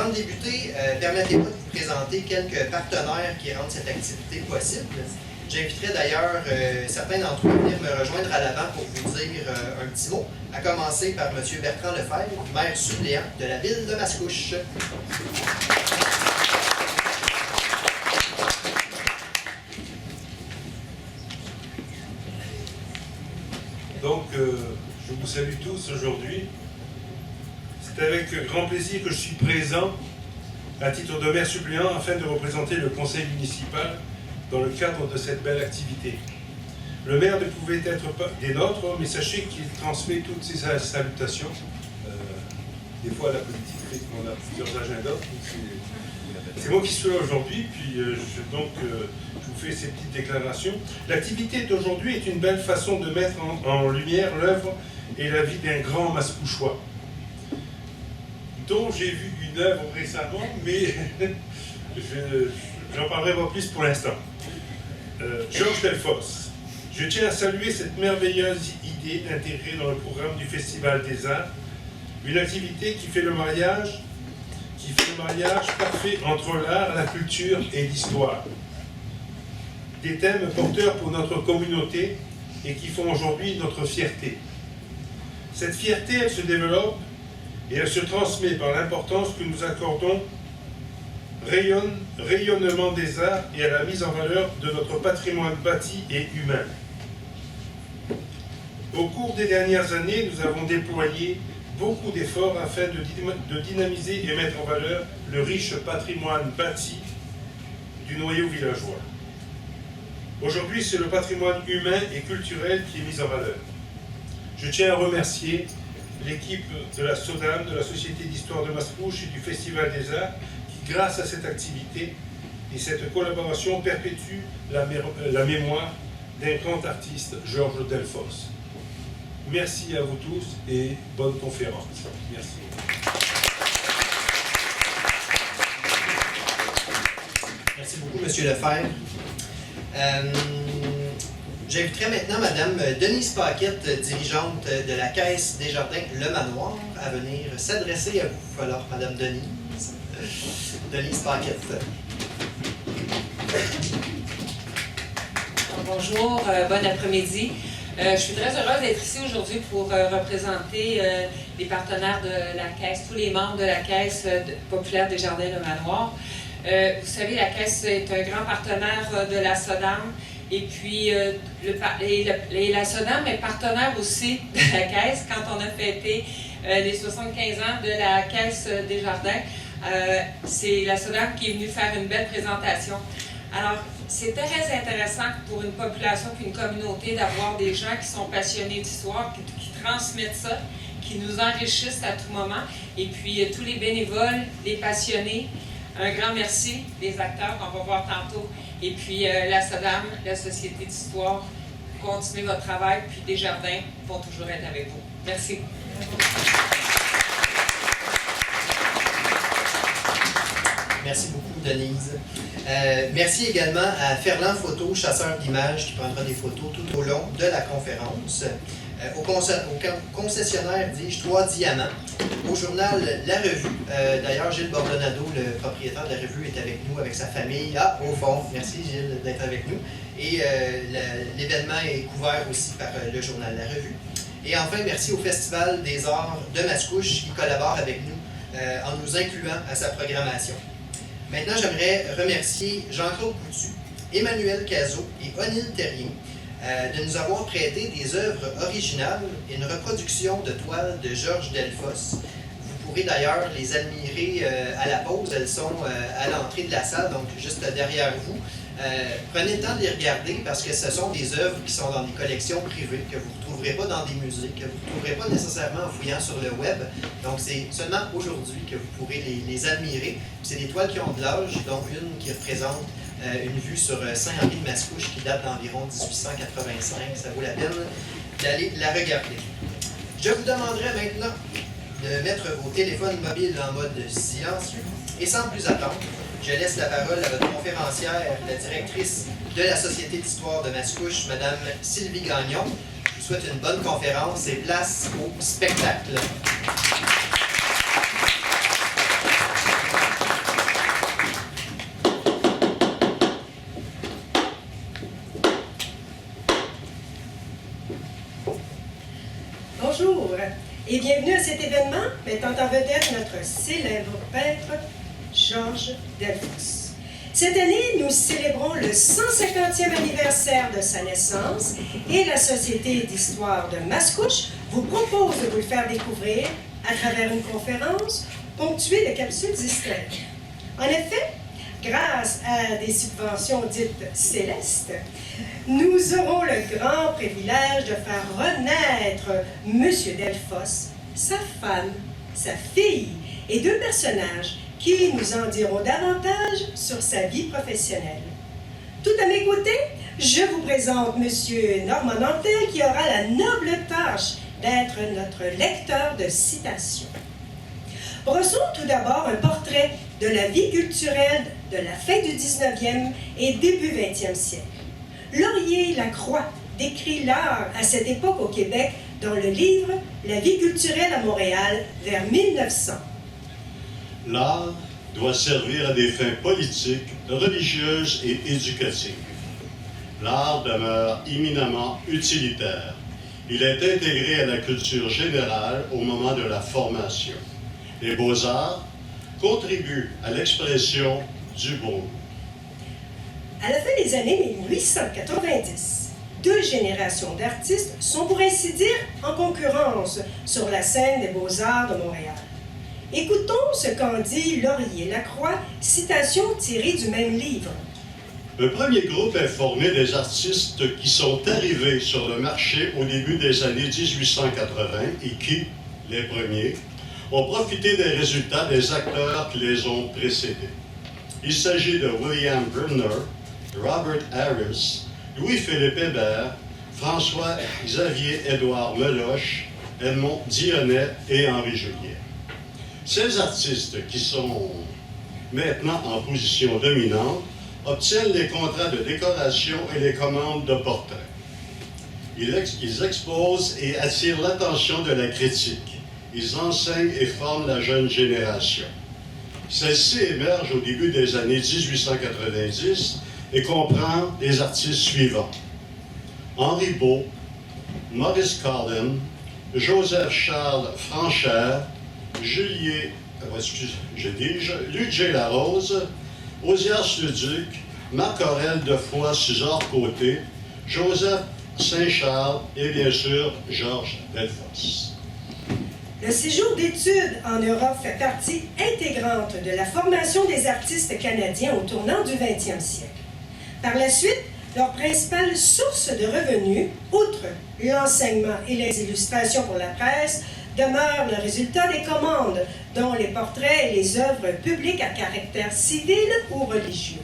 avant de débuter, permettez-moi de vous présenter quelques partenaires qui rendent cette activité possible. J'inviterai d'ailleurs certains d'entre vous à venir me rejoindre à l'avant pour vous dire un petit mot, à commencer par M. Bertrand Lefebvre, maire suppléant de la ville de Mascouche. Donc, je vous salue tous aujourd'hui. C'est avec grand plaisir que je suis présent à titre de maire suppléant afin de représenter le conseil municipal dans le cadre de cette belle activité. Le maire ne pouvait être pas des nôtres, mais sachez qu'il transmet toutes ses salutations. Des fois, la politique fait qu'on a plusieurs agendas. C'est moi qui suis là aujourd'hui, puis je vous fais ces petites déclarations. L'activité d'aujourd'hui est une belle façon de mettre en lumière l'œuvre et la vie d'un grand Mascouchois, dont j'ai vu une œuvre récemment, mais j'en parlerai pas plus pour l'instant. Georges Delfosse. Je tiens à saluer cette merveilleuse idée d'intégrer dans le programme du Festival des Arts une activité qui fait le mariage parfait entre l'art, la culture et l'histoire. Des thèmes porteurs pour notre communauté et qui font aujourd'hui notre fierté. Cette fierté, elle se développe et elle se transmet par l'importance que nous accordons rayonnement des arts et à la mise en valeur de notre patrimoine bâti et humain. Au cours des dernières années, nous avons déployé beaucoup d'efforts afin de dynamiser et mettre en valeur le riche patrimoine bâti du noyau villageois. Aujourd'hui, c'est le patrimoine humain et culturel qui est mis en valeur. Je tiens à remercier l'équipe de la SODAM, de la Société d'Histoire de Mascouche et du Festival des Arts, qui, grâce à cette activité et cette collaboration, perpétue la mémoire d'un grand artiste, Georges Delfosse. Merci à vous tous et bonne conférence. Merci. Merci beaucoup, M. Lefebvre. J'inviterai maintenant Mme Denise Paquette, dirigeante de la Caisse des Jardins Le Manoir, à venir s'adresser à vous. Alors, Mme Denise. Denise Paquette. Bonjour, bon après-midi. Je suis très heureuse d'être ici aujourd'hui pour représenter les partenaires de la Caisse, tous les membres de la Caisse populaire des Jardins Le Manoir. Vous savez, la Caisse est un grand partenaire de la SODAM et puis la SODAM est partenaire aussi de la Caisse. Quand on a fêté les 75 ans de la Caisse des Jardins, c'est la SODAM qui est venue faire une belle présentation. Alors, c'est très intéressant pour une population et une communauté d'avoir des gens qui sont passionnés d'histoire, qui transmettent ça, qui nous enrichissent à tout moment. Et puis, tous les bénévoles, les passionnés, un grand merci, les acteurs qu'on va voir tantôt. Et puis, la SODAM, la Société d'Histoire, continuez votre travail, puis Desjardins vont toujours être avec vous. Merci. Merci beaucoup, Denise. Merci également à Ferland Photo, chasseur d'images, qui prendra des photos tout au long de la conférence. Au concessionnaire, dis-je, 3 Diamants. Au journal La Revue. D'ailleurs, Gilles Bordonado, le propriétaire de la Revue, est avec nous, avec sa famille. Ah, au fond. Merci, Gilles, d'être avec nous. Et l'événement est couvert aussi par le journal La Revue. Et enfin, merci au Festival des Arts de Mascouche, qui collabore avec nous en nous incluant à sa programmation. Maintenant, j'aimerais remercier Jean-Claude Coutu, Emmanuel Cazot et O'Neill Terrien de nous avoir prêté des œuvres originales et une reproduction de toiles de Georges Delfosse. Vous pourrez d'ailleurs les admirer à la pause. Elles sont à l'entrée de la salle, donc juste derrière vous. Prenez le temps de les regarder parce que ce sont des œuvres qui sont dans des collections privées, que vous ne retrouverez pas dans des musées, que vous ne retrouverez pas nécessairement en fouillant sur le web. Donc c'est seulement aujourd'hui que vous pourrez les admirer. C'est des toiles qui ont de l'âge, dont une qui représente une vue sur Saint-Henri de Mascouche qui date d'environ 1885. Ça vaut la peine d'aller la regarder. Je vous demanderai maintenant de mettre vos téléphones mobiles en mode silencieux. Et sans plus attendre, je laisse la parole à votre conférencière, la directrice de la Société d'Histoire de Mascouche, Mme Sylvie Gagnon. Je vous souhaite une bonne conférence et place au spectacle. Bonjour et bienvenue à cet événement mettant en vedette notre célèbre peintre Georges Delfosse. Cette année, nous célébrons le 150e anniversaire de sa naissance et la Société d'histoire de Mascouche vous propose de vous le faire découvrir à travers une conférence ponctuée de capsules distraites. En effet, grâce à des subventions dites célestes, nous aurons le grand privilège de faire renaître M. Delfosse, sa femme, sa fille et deux personnages qui nous en diront davantage sur sa vie professionnelle. Tout à mes côtés, je vous présente M. Normand Nantel qui aura la noble tâche d'être notre lecteur de citations. Brossons tout d'abord un portrait de la vie culturelle de la fin du 19e et début 20e siècle. Laurier-Lacroix décrit l'art à cette époque au Québec dans le livre « La vie culturelle à Montréal vers 1900 ». L'art doit servir à des fins politiques, religieuses et éducatives. L'art demeure éminemment utilitaire. Il est intégré à la culture générale au moment de la formation. Les beaux-arts contribuent à l'expression du beau. À la fin des années 1890, deux générations d'artistes sont pour ainsi dire en concurrence sur la scène des beaux-arts de Montréal. Écoutons ce qu'en dit Laurier-Lacroix, citation tirée du même livre. Le premier groupe est formé des artistes qui sont arrivés sur le marché au début des années 1880 et qui, les premiers, ont profité des résultats des acteurs qui les ont précédés. Il s'agit de William Bremner, Robert Harris, Louis-Philippe Hébert, François-Xavier-Édouard Meloche, Edmond Dionnet et Henri Juliet. Ces artistes qui sont maintenant en position dominante obtiennent les contrats de décoration et les commandes de portraits. Ils exposent et attirent l'attention de la critique. Ils enseignent et forment la jeune génération. Celle-ci émerge au début des années 1890 et comprend les artistes suivants: Henri Beau, Maurice Collin, Joseph-Charles Franchère, Ludger Larose, Ozias Leduc, Marc-Aurèle Defoy, César Côté, Joseph Saint-Charles et bien sûr Georges Delfosse. Le séjour d'études en Europe fait partie intégrante de la formation des artistes canadiens au tournant du 20e siècle. Par la suite, leur principale source de revenus, outre l'enseignement et les illustrations pour la presse, demeure le résultat des commandes, dont les portraits et les œuvres publiques à caractère civil ou religieux.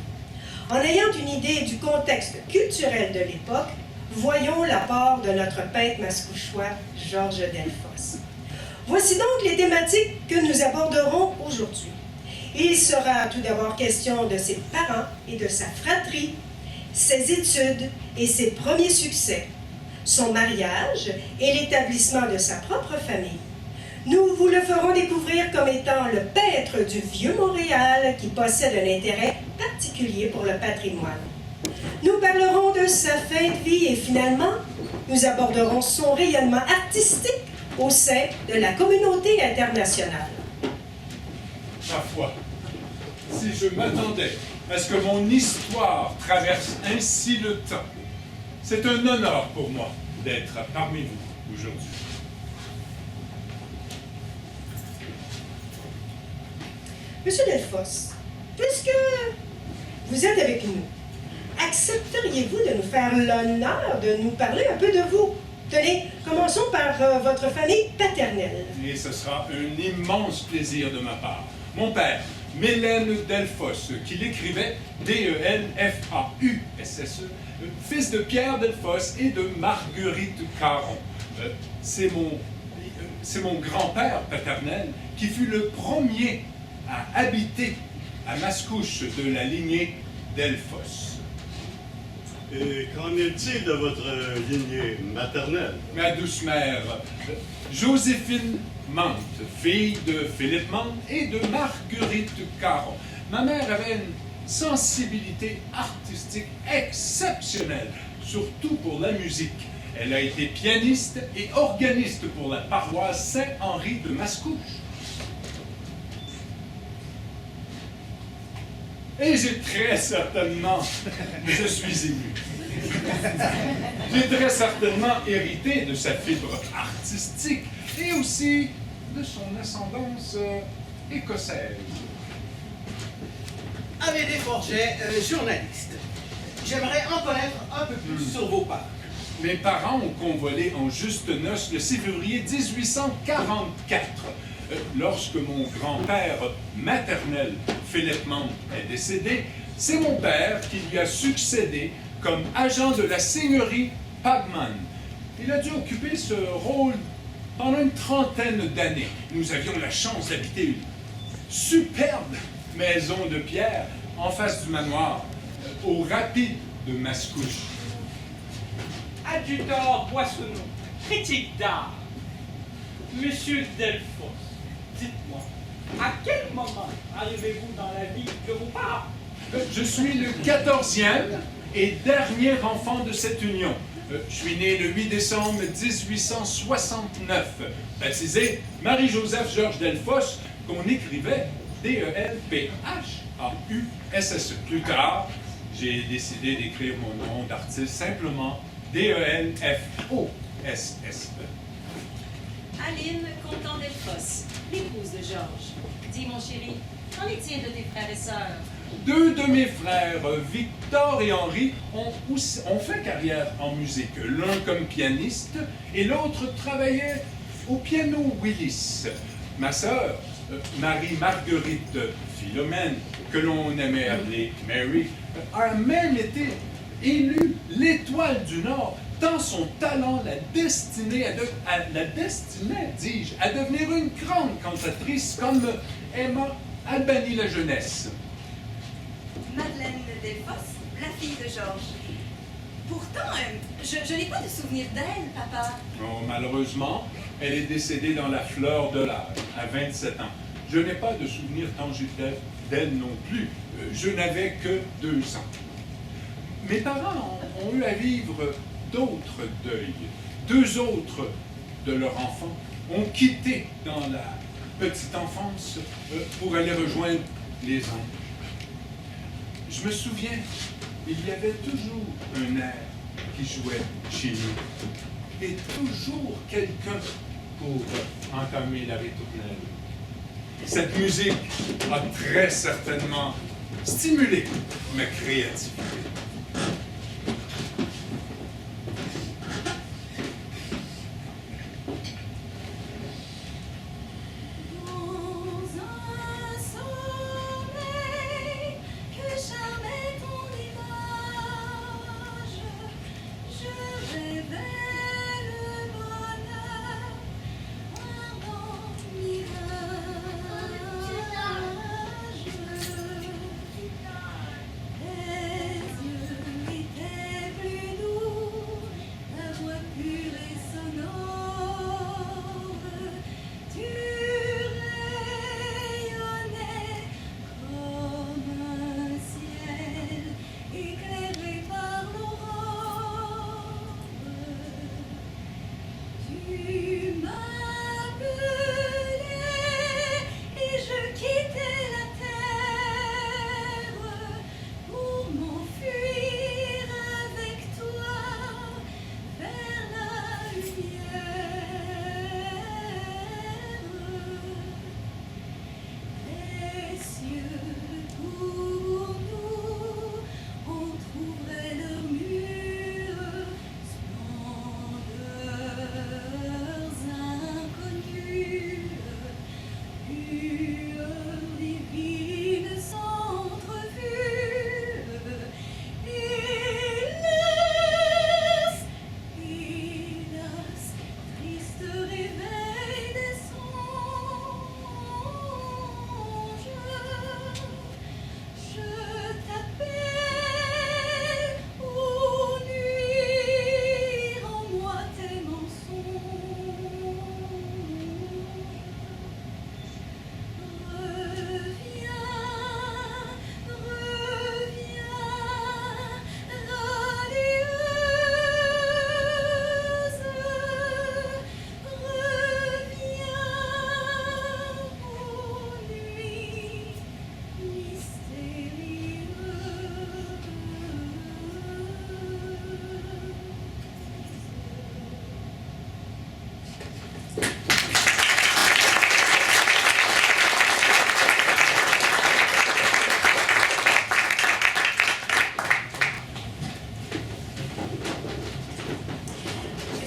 En ayant une idée du contexte culturel de l'époque, voyons l'apport de notre peintre mascouchois Georges Delfosse. Voici donc les thématiques que nous aborderons aujourd'hui. Il sera tout d'abord question de ses parents et de sa fratrie, ses études et ses premiers succès, son mariage et l'établissement de sa propre famille. Nous vous le ferons découvrir comme étant le peintre du vieux Montréal qui possède un intérêt particulier pour le patrimoine. Nous parlerons de sa fin de vie et finalement, nous aborderons son rayonnement artistique au sein de la communauté internationale. Ma foi, si je m'attendais à ce que mon histoire traverse ainsi le temps, c'est un honneur pour moi d'être parmi vous aujourd'hui. Monsieur Delfosse, puisque vous êtes avec nous, accepteriez-vous de nous faire l'honneur de nous parler un peu de vous? Tenez, commençons par votre famille paternelle. Et ce sera un immense plaisir de ma part. Mon père, Mélène Delfosse, qu'il écrivait D-E-L-F-A-U-S-S-E, fils de Pierre Delfosse et de Marguerite Caron. C'est mon grand-père paternel qui fut le premier à habiter à Mascouche de la lignée Delfosse. Et qu'en est-il de votre lignée maternelle? Ma douce mère, Joséphine Mante, fille de Philippe Mante et de Marguerite Caron. Ma mère avait une sensibilité artistique exceptionnelle, surtout pour la musique. Elle a été pianiste et organiste pour la paroisse Saint-Henri de Mascouche. Et j'ai très certainement, je suis ému, j'ai très certainement hérité de sa fibre artistique et aussi de son ascendance écossaise. Amédée Forget, journaliste. J'aimerais en connaître un peu plus sur vos parents. Mes parents ont convolé en juste noces le 6 février 1844. Lorsque mon grand-père maternel, Philippe Mante, est décédé, c'est mon père qui lui a succédé comme agent de la seigneurie Pagman. Il a dû occuper ce rôle pendant une trentaine d'années. Nous avions la chance d'habiter une superbe maison de pierre en face du manoir, au rapide de Mascouche. Adjuteur Boissonneau, critique d'art. Monsieur Delphos, dites-moi, à quel moment arrivez-vous dans la vie de vos parents? Je suis le 14e et dernier enfant de cette union. Je suis né le 8 décembre 1869, baptisé Marie-Joseph Georges Delphos, qu'on écrivait D-E-L-P-H-A-U-S-S-E. Plus tard, j'ai décidé d'écrire mon nom d'artiste simplement D-E-L-F-O-S-S-E. Aline Contant Delphos, l'épouse de Georges. Dis, mon chéri, qu'en est-il de tes frères et sœurs? Deux de mes frères, Victor et Henri, ont fait carrière en musique. L'un comme pianiste et l'autre travaillait au piano Willis. Ma sœur, Marie-Marguerite Philomène, que l'on aimait appeler Mary, a même été élue l'étoile du Nord, tant son talent la destinait à devenir une grande cantatrice comme Emma Albany la jeunesse. Madeleine Delphos, la fille de Georges. Pourtant, je n'ai pas de souvenir d'elle, papa. Oh, malheureusement, elle est décédée dans la fleur de l'âge, à 27 ans. Je n'ai pas de souvenir tangible d'elle non plus. Je n'avais que 2 ans. Mes parents ont eu à vivre d'autres deuils. 2 autres de leurs enfants ont quitté dans la petite enfance pour aller rejoindre les anges. Je me souviens, il y avait toujours un air qui jouait chez nous. Et toujours quelqu'un pour entamer la ritournelle. Cette musique a très certainement stimulé ma créativité.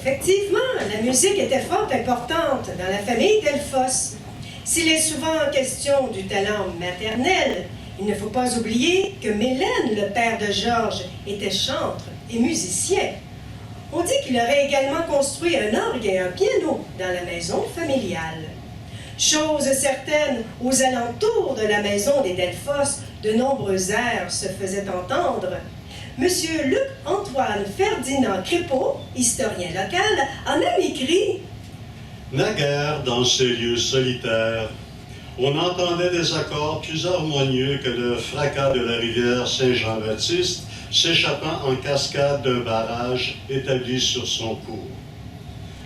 Effectivement, la musique était fort importante dans la famille Delfosse. S'il est souvent question du talent maternel, il ne faut pas oublier que Mélène, le père de Georges, était chantre et musicien. On dit qu'il aurait également construit un orgue et un piano dans la maison familiale. Chose certaine, aux alentours de la maison des Delfosse, de nombreux airs se faisaient entendre. Monsieur Luc-Antoine Ferdinand Crépeau, historien local, a même écrit « Naguère, dans ces lieux solitaires, on entendait des accords plus harmonieux que le fracas de la rivière Saint-Jean-Baptiste s'échappant en cascade d'un barrage établi sur son cours.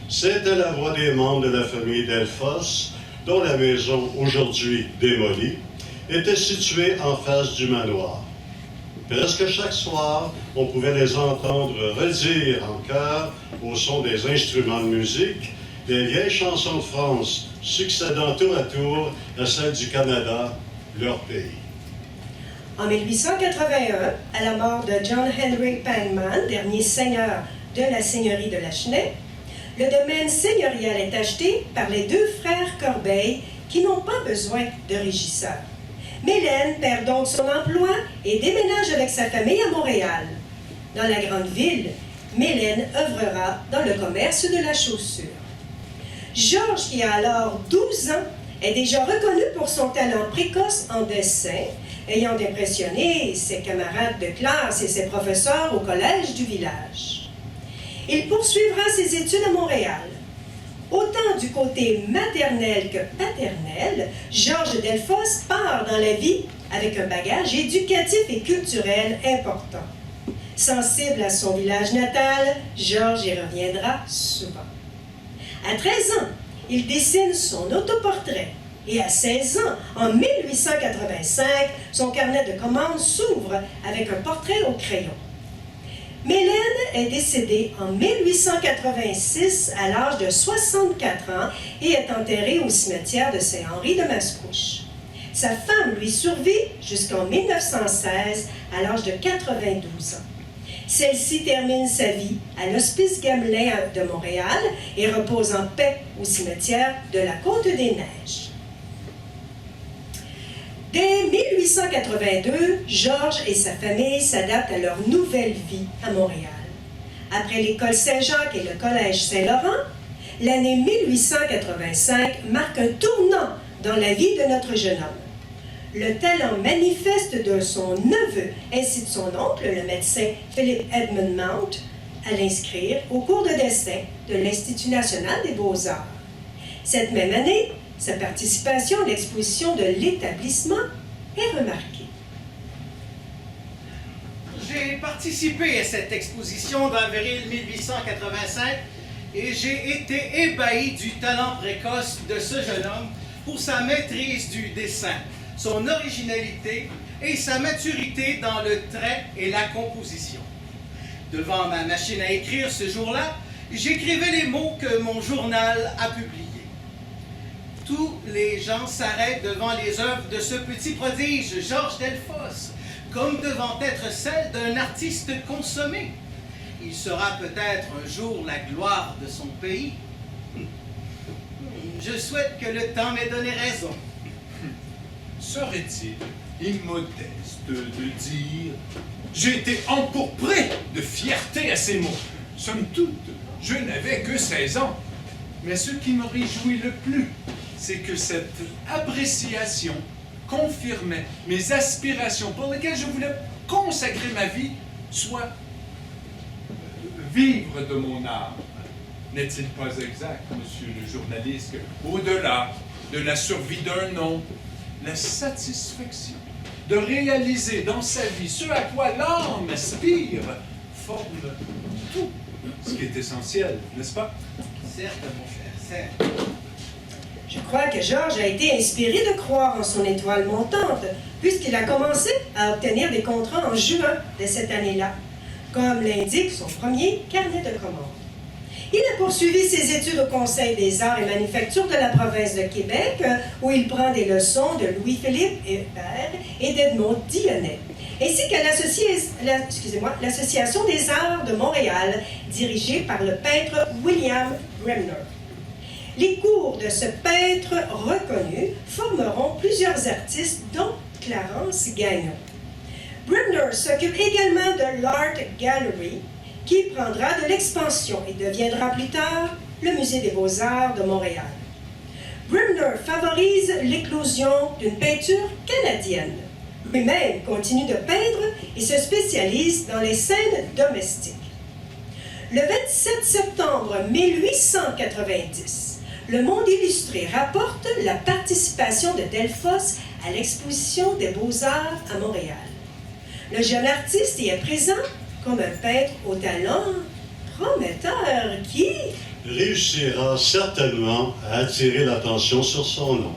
C'était la voix des membres de la famille Delfosse, dont la maison, aujourd'hui démolie, était située en face du manoir. Presque chaque soir, on pouvait les entendre redire en chœur, au son des instruments de musique, les vieilles chansons de France, succédant tour à tour à celles du Canada, leur pays. En 1881, à la mort de John Henry Pangman, dernier seigneur de la seigneurie de Lachenay, le domaine seigneurial est acheté par les deux frères Corbeil qui n'ont pas besoin de régisseur. Mélène perd donc son emploi et déménage avec sa famille à Montréal. Dans la grande ville, Mélène œuvrera dans le commerce de la chaussure. Georges, qui a alors 12 ans, est déjà reconnu pour son talent précoce en dessin, ayant impressionné ses camarades de classe et ses professeurs au collège du village. Il poursuivra ses études à Montréal. Autant du côté maternel que paternel, Georges Delfosse part dans la vie avec un bagage éducatif et culturel important. Sensible à son village natal, Georges y reviendra souvent. À 13 ans, il dessine son autoportrait. Et à 16 ans, en 1885, son carnet de commandes s'ouvre avec un portrait au crayon. Mélène est décédée en 1886 à l'âge de 64 ans et est enterrée au cimetière de Saint-Henri de Mascouche. Sa femme lui survit jusqu'en 1916 à l'âge de 92 ans. Celle-ci termine sa vie à l'Hospice Gamelin de Montréal et repose en paix au cimetière de la Côte-des-Neiges. Dès 1882, Georges et sa famille s'adaptent à leur nouvelle vie à Montréal. Après l'école Saint-Jacques et le collège Saint-Laurent, l'année 1885 marque un tournant dans la vie de notre jeune homme. Le talent manifeste de son neveu ainsi de son oncle, le médecin Philip Edmund Mount, à l'inscrire au cours de dessin de l'Institut national des beaux-arts. Cette même année, sa participation à l'exposition de l'établissement est remarquée. J'ai participé à cette exposition d'avril 1885 et j'ai été ébahi du talent précoce de ce jeune homme pour sa maîtrise du dessin, son originalité et sa maturité dans le trait et la composition. Devant ma machine à écrire ce jour-là, j'écrivais les mots que mon journal a publiés. Tous les gens s'arrêtent devant les œuvres de ce petit prodige, Georges Delfosse, comme devant être celles d'un artiste consommé. Il sera peut-être un jour la gloire de son pays. Je souhaite que le temps m'ait donné raison. Serait-il immodeste de dire « J'ai été empourpré de fierté à ces mots. Somme toute, je n'avais que 16 ans. » Mais ce qui me réjouit le plus, c'est que cette appréciation confirmait mes aspirations pour lesquelles je voulais consacrer ma vie, soit vivre de mon art. N'est-il pas exact, monsieur le journaliste, qu'au-delà de la survie d'un nom, la satisfaction de réaliser dans sa vie ce à quoi l'âme aspire forme tout ce qui est essentiel, n'est-ce pas? Certes, mon cher, certes. Je crois que Georges a été inspiré de croire en son étoile montante, puisqu'il a commencé à obtenir des contrats en juin de cette année-là, comme l'indique son premier carnet de commandes. Il a poursuivi ses études au Conseil des arts et manufactures de la province de Québec, où il prend des leçons de Louis-Philippe Hébert et d'Edmond Dionnet. ainsi qu'à l'Association des arts de Montréal, dirigée par le peintre William Bremner. Les cours de ce peintre reconnu formeront plusieurs artistes, dont Clarence Gagnon. Bremner s'occupe également de l'Art Gallery, qui prendra de l'expansion et deviendra plus tard le Musée des Beaux-Arts de Montréal. Bremner favorise l'éclosion d'une peinture canadienne. Lui-même continue de peindre et se spécialise dans les scènes domestiques. Le 27 septembre 1890, Le Monde illustré rapporte la participation de Delfosse à l'exposition des Beaux-Arts à Montréal. Le jeune artiste y est présent comme un peintre au talent prometteur qui réussira certainement à attirer l'attention sur son nom.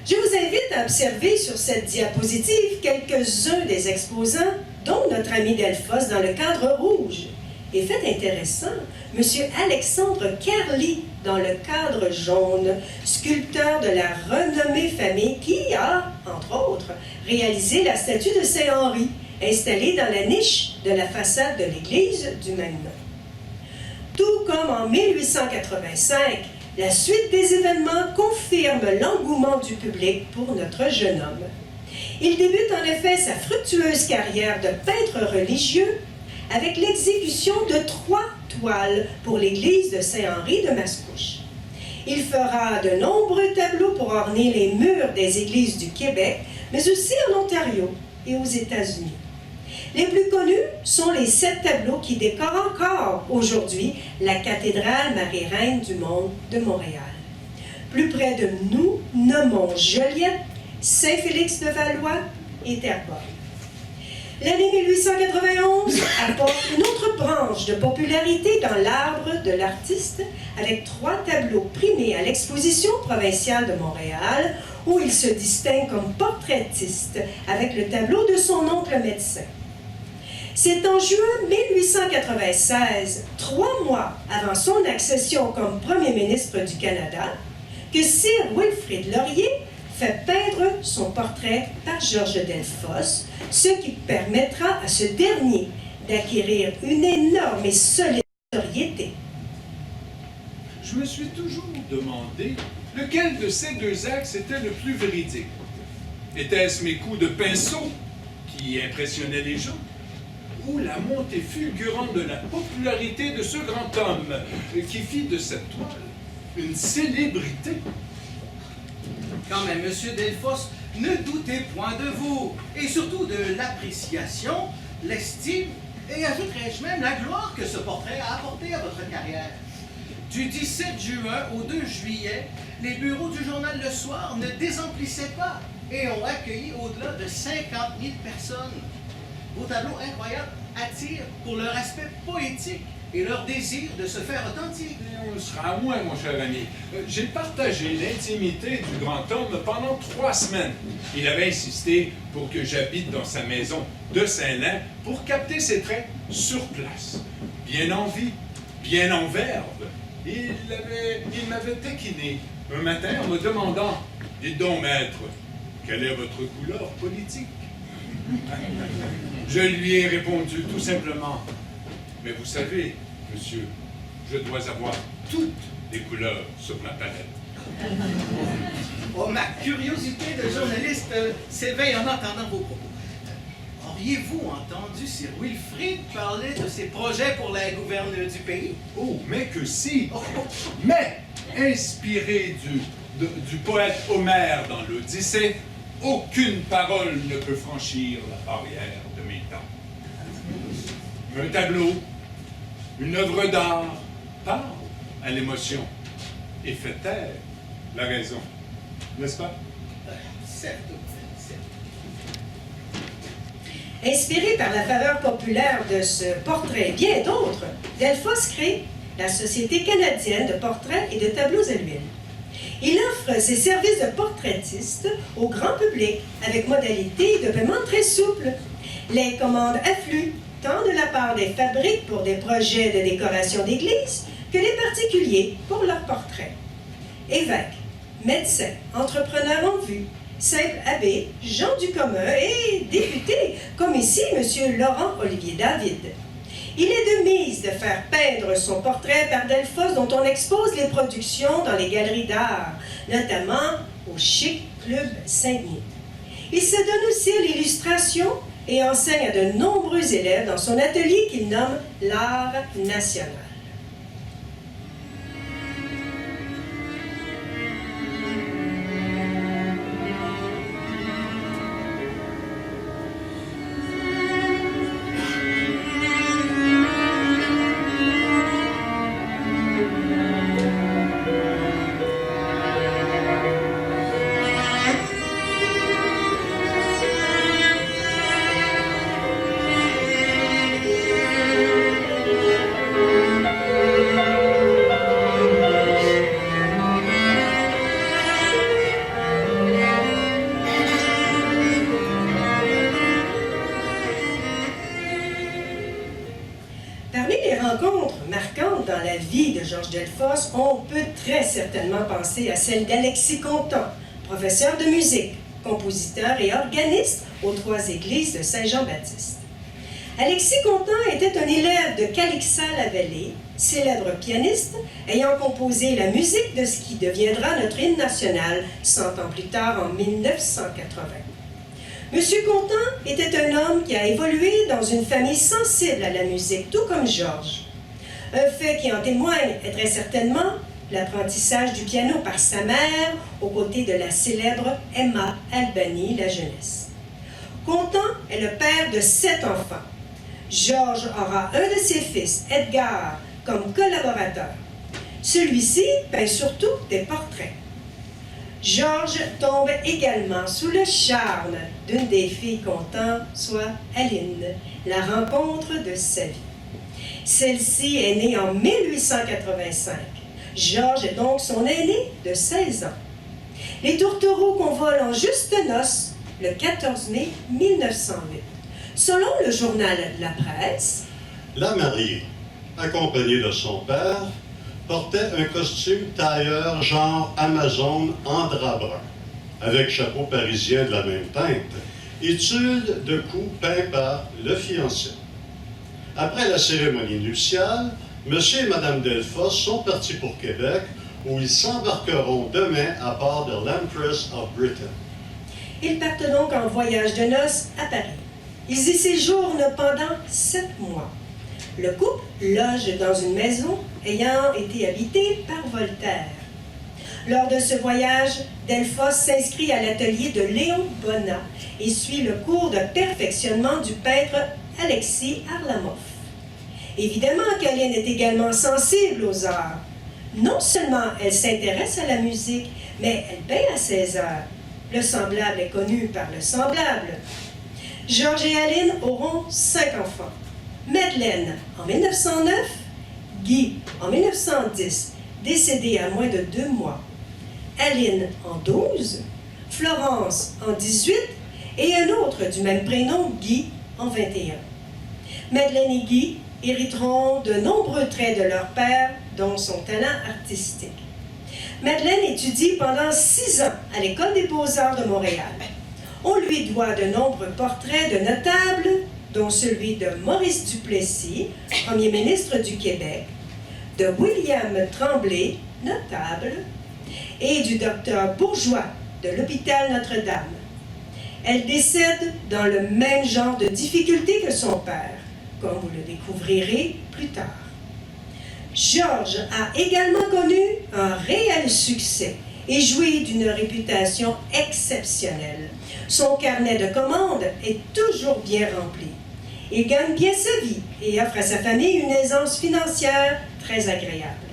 Je vous invite à observer sur cette diapositive quelques-uns des exposants, dont notre ami Delfosse dans le cadre rouge. Et fait intéressant, M. Alexandre Carly dans le cadre jaune, sculpteur de la renommée famille qui a, entre autres, réalisé la statue de Saint-Henri, installée dans la niche de la façade de l'église du même nom. Tout comme en 1885, la suite des événements confirme l'engouement du public pour notre jeune homme. Il débute en effet sa fructueuse carrière de peintre religieux avec l'exécution de 3 toiles pour l'église de Saint-Henri de Mascouche. Il fera de nombreux tableaux pour orner les murs des églises du Québec, mais aussi en Ontario et aux États-Unis. Les plus connus sont les 7 tableaux qui décorent encore aujourd'hui la cathédrale Marie-Reine du Monde de Montréal. Plus près de nous, nommons Joliette, Saint-Félix-de-Valois et Terrebonne. L'année 1891 apporte une autre branche de popularité dans l'arbre de l'artiste avec 3 tableaux primés à l'exposition provinciale de Montréal où il se distingue comme portraitiste avec le tableau de son oncle médecin. C'est en juin 1896, 3 mois avant son accession comme Premier ministre du Canada, que Sir Wilfrid Laurier fait peindre son portrait par Georges Delfosse, ce qui permettra à ce dernier d'acquérir une énorme et solide notoriété. Je me suis toujours demandé lequel de ces 2 axes était le plus véridique. Était-ce mes coups de pinceau qui impressionnaient les gens? Ou la montée fulgurante de la popularité de ce grand homme qui fit de cette toile une célébrité? Quand même, Monsieur Delfosse, ne doutez point de vous, et surtout de l'appréciation, l'estime, et ajouterais-je même la gloire que ce portrait a apporté à votre carrière. Du 17 juin au 2 juillet, les bureaux du journal Le Soir ne désemplissaient pas et ont accueilli au-delà de 50 000 personnes. Vos tableaux incroyables attirent pour leur aspect poétique et leur désir de se faire authentique. On sera à moins, mon cher ami. J'ai partagé l'intimité du grand homme pendant 3 semaines. Il avait insisté pour que j'habite dans sa maison de Saint-Lin pour capter ses traits sur place. Bien en vie, bien en verve. Il m'avait taquiné un matin en me demandant « Dites donc, maître, quelle est votre couleur politique? » Je lui ai répondu tout simplement « Mais vous savez, monsieur, je dois avoir toutes les couleurs sur ma palette. » Oh, ma curiosité de journaliste s'éveille en entendant vos propos. Auriez-vous entendu Sir Wilfrid parler de ses projets pour la gouverne du pays? Oh, mais que si! Mais, inspiré du poète Homère dans l'Odyssée, aucune parole ne peut franchir la barrière de mes temps. Un tableau, une œuvre d'art parle à l'émotion et fait taire la raison. N'est-ce pas? Certes. Inspiré par la faveur populaire de ce portrait et bien d'autres, Delfosse crée la Société canadienne de portraits et de tableaux à l'huile. Il offre ses services de portraitiste au grand public avec modalités de paiement très souples. Les commandes affluent tant de la part des fabriques pour des projets de décoration d'église que des particuliers pour leurs portraits. Évêques, médecins, entrepreneurs en vue, simple abbé, gens du commun et député, comme ici M. Laurent-Olivier David. Il est de mise de faire peindre son portrait par Delfosse, dont on expose les productions dans les galeries d'art, notamment au Chic Club Saint-Denis. Il se donne aussi à l'illustration et enseigne à de nombreux élèves dans son atelier qu'il nomme l'Art national. Parmi les rencontres marquantes dans la vie de Georges Delfosse, on peut très certainement penser à celle d'Alexis Contant, professeur de musique, compositeur et organiste aux 3 églises de Saint-Jean-Baptiste. Alexis Contant était un élève de Calixa Lavallée, célèbre pianiste ayant composé la musique de ce qui deviendra notre hymne national 100 ans plus tard en 1980. Monsieur Contant était un homme qui a évolué dans une famille sensible à la musique, tout comme Georges. Un fait qui en témoigne est très certainement l'apprentissage du piano par sa mère aux côtés de la célèbre Emma Albani, la jeunesse. Contant est le père de 7 enfants. Georges aura un de ses fils, Edgar, comme collaborateur. Celui-ci peint surtout des portraits. Georges tombe également sous le charme d'une des filles Contant, soit Aline, la rencontre de sa vie. Celle-ci est née en 1885. Georges est donc son aîné de 16 ans. Les tourtereaux convolent en juste noces le 14 mai 1908. Selon le journal La Presse, la mariée, accompagnée de son père, portait un costume tailleur genre Amazon en drap brun, avec chapeau parisien de la même teinte, et tulle de cou peint par le fiancé. Après la cérémonie nuptiale, M. et Mme Delfosse sont partis pour Québec, où ils s'embarqueront demain à bord de l'Empress of Britain. Ils partent donc en voyage de noces à Paris. Ils y séjournent pendant 7 mois. Le couple loge dans une maison ayant été habitée par Voltaire. Lors de ce voyage, Delfosse s'inscrit à l'atelier de Léon Bonnat et suit le cours de perfectionnement du peintre Alexis Arlamoff. Évidemment qu'Aline est également sensible aux arts. Non seulement elle s'intéresse à la musique, mais elle peint à ses heures. Le semblable est connu par le semblable. Georges et Aline auront 5 enfants. Madeleine en 1909, Guy en 1910, décédé à moins de 2 mois, Aline en 12, Florence en 18 et un autre du même prénom, Guy, en 21. Madeleine et Guy hériteront de nombreux traits de leur père, dont son talent artistique. Madeleine étudie pendant 6 ans à l'École des beaux-arts de Montréal. On lui doit de nombreux portraits de notables, dont celui de Maurice Duplessis, premier ministre du Québec, de William Tremblay, notable, et du docteur Bourgeois de l'hôpital Notre-Dame. Elle décède dans le même genre de difficultés que son père, comme vous le découvrirez plus tard. Georges a également connu un réel succès et jouit d'une réputation exceptionnelle. Son carnet de commandes est toujours bien rempli. Il gagne bien sa vie et offre à sa famille une aisance financière très agréable.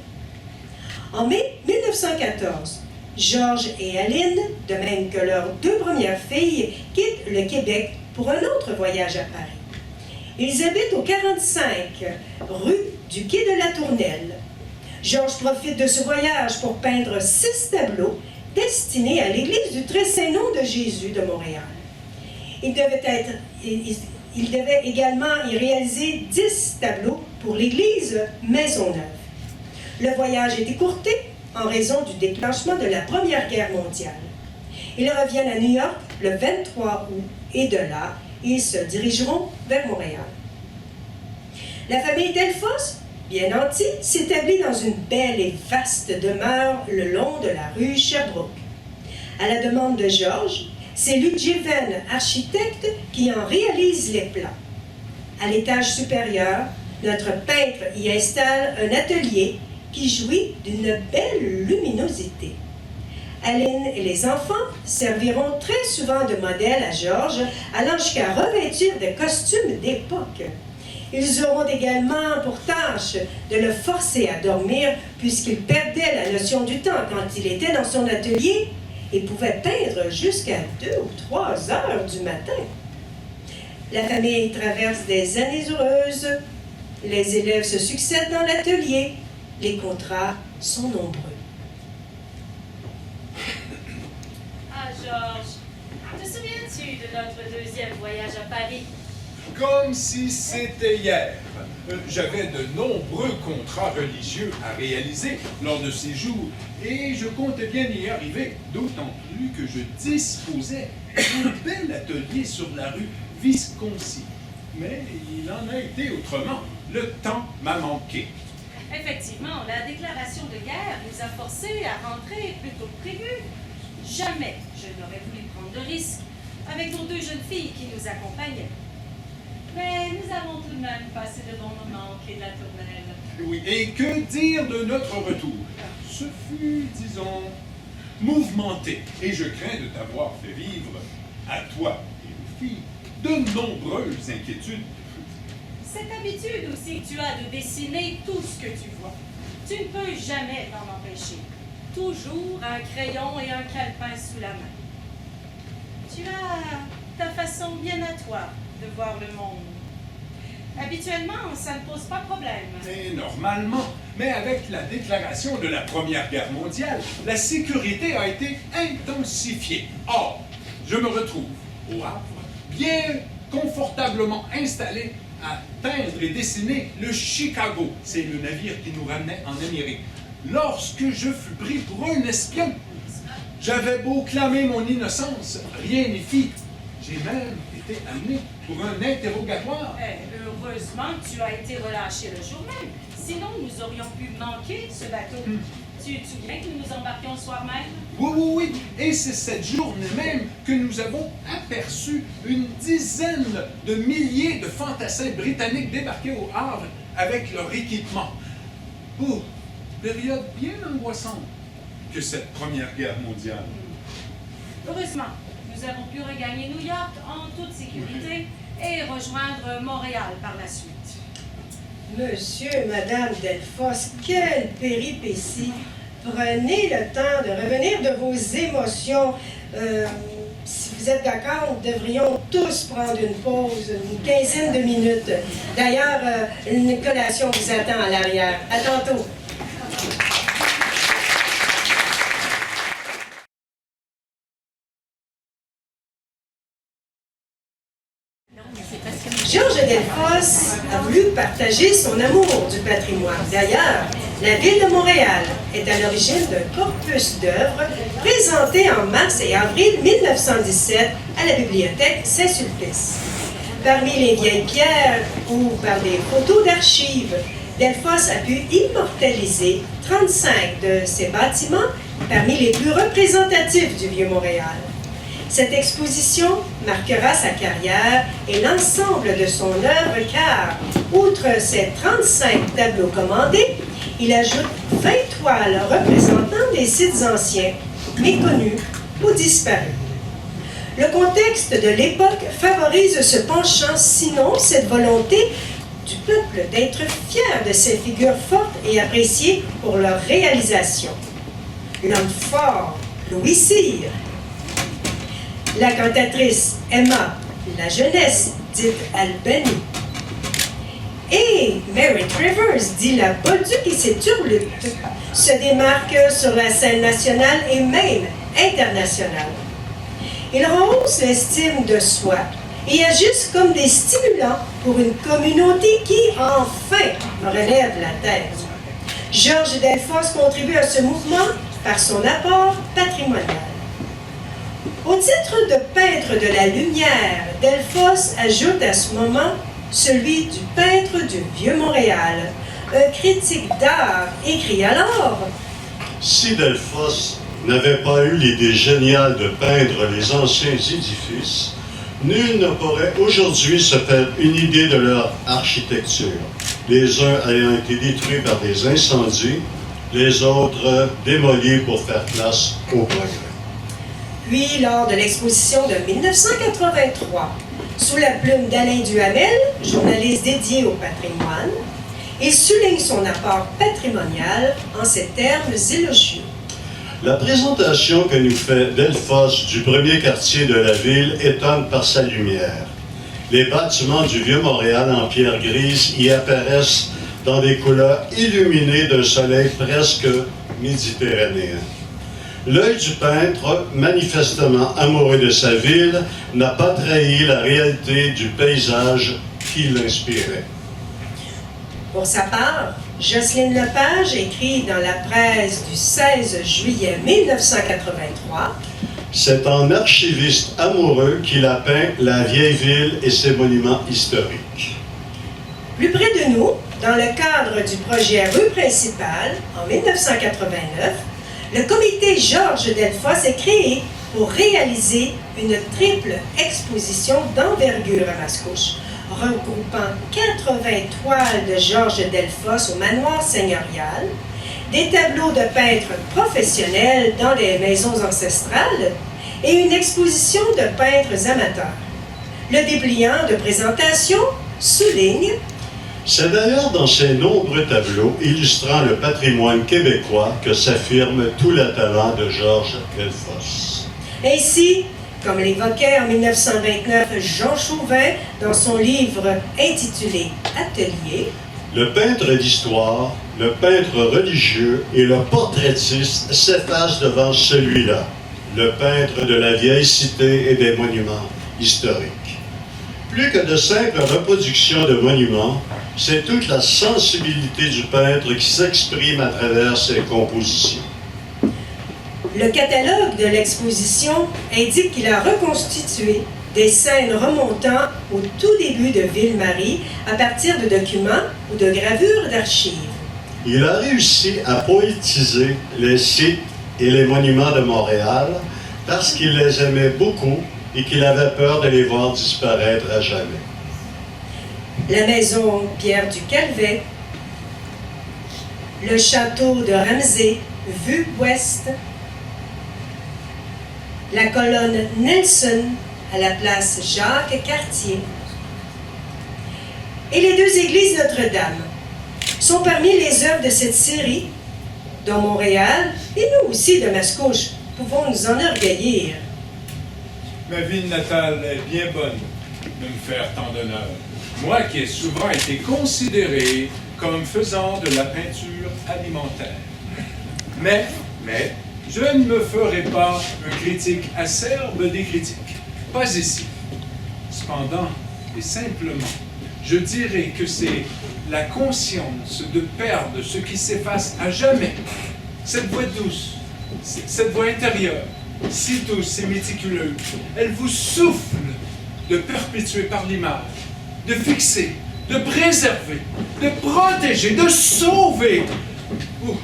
En mai 1914, Georges et Aline, de même que leurs 2 premières filles, quittent le Québec pour un autre voyage à Paris. Ils habitent au 45 rue du Quai de la Tournelle. Georges profite de ce voyage pour peindre 6 tableaux destinés à l'église du Très-Saint-Nom de Jésus de Montréal. Il devait également y réaliser 10 tableaux pour l'église Maisonneuve. Le voyage est écourté en raison du déclenchement de la Première Guerre mondiale. Ils reviennent à New York le 23 août et de là, ils se dirigeront vers Montréal. La famille Delfosse, bien nantie, s'établit dans une belle et vaste demeure le long de la rue Sherbrooke. À la demande de Georges, c'est Ludger Venn, architecte, qui en réalise les plans. À l'étage supérieur, notre peintre y installe un atelier qui jouit d'une belle luminosité. Aline et les enfants serviront très souvent de modèle à Georges, allant jusqu'à revêtir des costumes d'époque. Ils auront également pour tâche de le forcer à dormir puisqu'il perdait la notion du temps quand il était dans son atelier et pouvait peindre jusqu'à 2 ou 3 heures du matin. La famille traverse des années heureuses. Les élèves se succèdent dans l'atelier. Les contrats sont nombreux. Ah, Georges, te souviens-tu de notre deuxième voyage à Paris? Comme si c'était hier. J'avais de nombreux contrats religieux à réaliser lors de ces jours et je comptais bien y arriver, d'autant plus que je disposais d'un bel atelier sur la rue Visconsi. Mais il en a été autrement. Le temps m'a manqué. Effectivement, la déclaration de guerre nous a forcés à rentrer plus tôt que prévu. Jamais je n'aurais voulu prendre de risque avec nos 2 jeunes filles qui nous accompagnaient. Mais nous avons tout de même passé de bons moments au quai de la Tournelle. Oui, et que dire de notre retour? Ce fut, disons, mouvementé. Et je crains de t'avoir fait vivre, à toi et aux filles, de nombreuses inquiétudes. Cette habitude aussi que tu as de dessiner tout ce que tu vois, tu ne peux jamais t'en empêcher. Toujours un crayon et un calepin sous la main. Tu as ta façon bien à toi de voir le monde. Habituellement, ça ne pose pas problème. Et normalement, mais avec la déclaration de la Première Guerre mondiale, la sécurité a été intensifiée. Or, je me retrouve au Havre, bien confortablement installé à peindre et dessiner le Chicago. C'est le navire qui nous ramenait en Amérique. Lorsque je fus pris pour un espion, j'avais beau clamer mon innocence, rien n'y fit. J'ai même été amené pour un interrogatoire. Heureusement que tu as été relâché le jour même. Sinon, nous aurions pu manquer ce bateau. Tu te souviens que nous nous embarquions le soir même? Oui. Et c'est cette journée même que nous avons aperçu une dizaine de milliers de fantassins britanniques débarqués au Havre avec leur équipement. Oh, période bien angoissante que cette Première Guerre mondiale. Heureusement, nous avons pu regagner New York en toute sécurité et rejoindre Montréal par la suite. Monsieur et Madame Delfosse, quelle péripétie! Prenez le temps de revenir de vos émotions. Si vous êtes d'accord, nous devrions tous prendre une pause, une quinzaine de minutes. D'ailleurs, une collation vous attend à l'arrière. À tantôt. Georges Delfosse a voulu partager son amour du patrimoine. D'ailleurs, la Ville de Montréal est à l'origine d'un corpus d'œuvres présenté en mars et avril 1917 à la Bibliothèque Saint-Sulpice. Parmi les vieilles pierres ou par des photos d'archives, Delfosse a pu immortaliser 35 de ses bâtiments parmi les plus représentatifs du Vieux-Montréal. Cette exposition marquera sa carrière et l'ensemble de son œuvre car, outre ses 35 tableaux commandés, il ajoute 20 toiles représentant des sites anciens, méconnus ou disparus. Le contexte de l'époque favorise ce penchant, sinon cette volonté du peuple d'être fier de ces figures fortes et appréciées pour leur réalisation. L'homme fort, Louis Cyr, la cantatrice Emma, la jeunesse, dite Albany, et Mary Travers, dit la Bolduc et ses turlutes, se démarquent sur la scène nationale et même internationale. Ils rehaussent l'estime de soi et agissent comme des stimulants pour une communauté qui, enfin, relève la tête. Georges Delfosse contribue à ce mouvement par son apport patrimonial. Au titre de peintre de la lumière, Delfosse ajoute à ce moment celui du peintre du Vieux-Montréal. Un critique d'art écrit alors: Si Delfosse n'avait pas eu l'idée géniale de peindre les anciens édifices, nul ne pourrait aujourd'hui se faire une idée de leur architecture, les uns ayant été détruits par des incendies, les autres démolis pour faire place au progrès. Puis, lors de l'exposition de 1983, sous la plume d'Alain Duhamel, journaliste dédié au patrimoine, il souligne son apport patrimonial en ces termes élogieux. La présentation que nous fait Delfosse du premier quartier de la ville étonne par sa lumière. Les bâtiments du Vieux-Montréal en pierre grise y apparaissent dans des couleurs illuminées d'un soleil presque méditerranéen. L'œil du peintre, manifestement amoureux de sa ville, n'a pas trahi la réalité du paysage qui l'inspirait. Pour sa part, Jocelyne Lepage écrit dans la presse du 16 juillet 1983 « C'est en archiviste amoureux qu'il a peint la vieille ville et ses monuments historiques. » Plus près de nous, dans le cadre du projet Rue principale, en 1989, le comité Georges Delfosse est créé pour réaliser une triple exposition d'envergure à Mascouche, regroupant 80 toiles de Georges Delfosse au manoir seigneurial, des tableaux de peintres professionnels dans les maisons ancestrales et une exposition de peintres amateurs. Le dépliant de présentation souligne: C'est d'ailleurs dans ces nombreux tableaux illustrant le patrimoine québécois que s'affirme tout le talent de Georges Delfosse. Ainsi, comme l'évoquait en 1929 Jean Chauvin dans son livre intitulé « Atelier », le peintre d'histoire, le peintre religieux et le portraitiste s'effacent devant celui-là, le peintre de la vieille cité et des monuments historiques. Plus que de simples reproductions de monuments, c'est toute la sensibilité du peintre qui s'exprime à travers ses compositions. Le catalogue de l'exposition indique qu'il a reconstitué des scènes remontant au tout début de Ville-Marie à partir de documents ou de gravures d'archives. Il a réussi à poétiser les sites et les monuments de Montréal parce qu'il les aimait beaucoup et qu'il avait peur de les voir disparaître à jamais. La maison Pierre du Calvet, le château de Ramsey, vue ouest, la colonne Nelson à la place Jacques-Cartier et les deux églises Notre-Dame sont parmi les œuvres de cette série dont Montréal et nous aussi de Mascouche pouvons nous enorgueillir. Ma ville natale est bien bonne de me faire tant d'honneur. Moi qui ai souvent été considéré comme faisant de la peinture alimentaire. Mais, je ne me ferai pas un critique acerbe des critiques. Pas ici. Cependant, et simplement, je dirais que c'est la conscience de perdre ce qui s'efface à jamais. Cette voix douce, cette voix intérieure, si douce et méticuleuse, elle vous souffle de perpétuer par l'image, de fixer, de préserver, de protéger, de sauver. Ouh.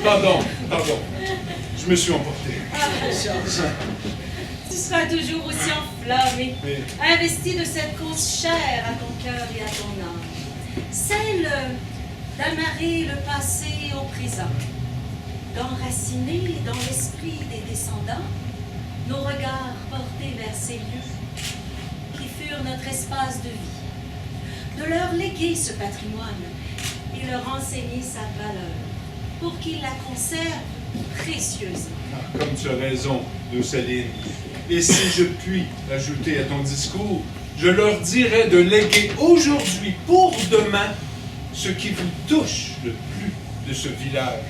Pardon, je me suis emporté. Tu seras toujours aussi enflammé, Oui. investi de cette cause chère à ton cœur et à ton âme. Celle d'amarrer le passé au présent, d'enraciner dans l'esprit des descendants nos regards portés vers ces lieux qui furent notre espace de vie, de leur léguer ce patrimoine et leur enseigner sa valeur pour qu'ils la conservent précieusement. Ah, comme tu as raison, Céline. Et si je puis ajouter à ton discours, je leur dirais de léguer aujourd'hui pour demain ce qui vous touche le plus de ce village,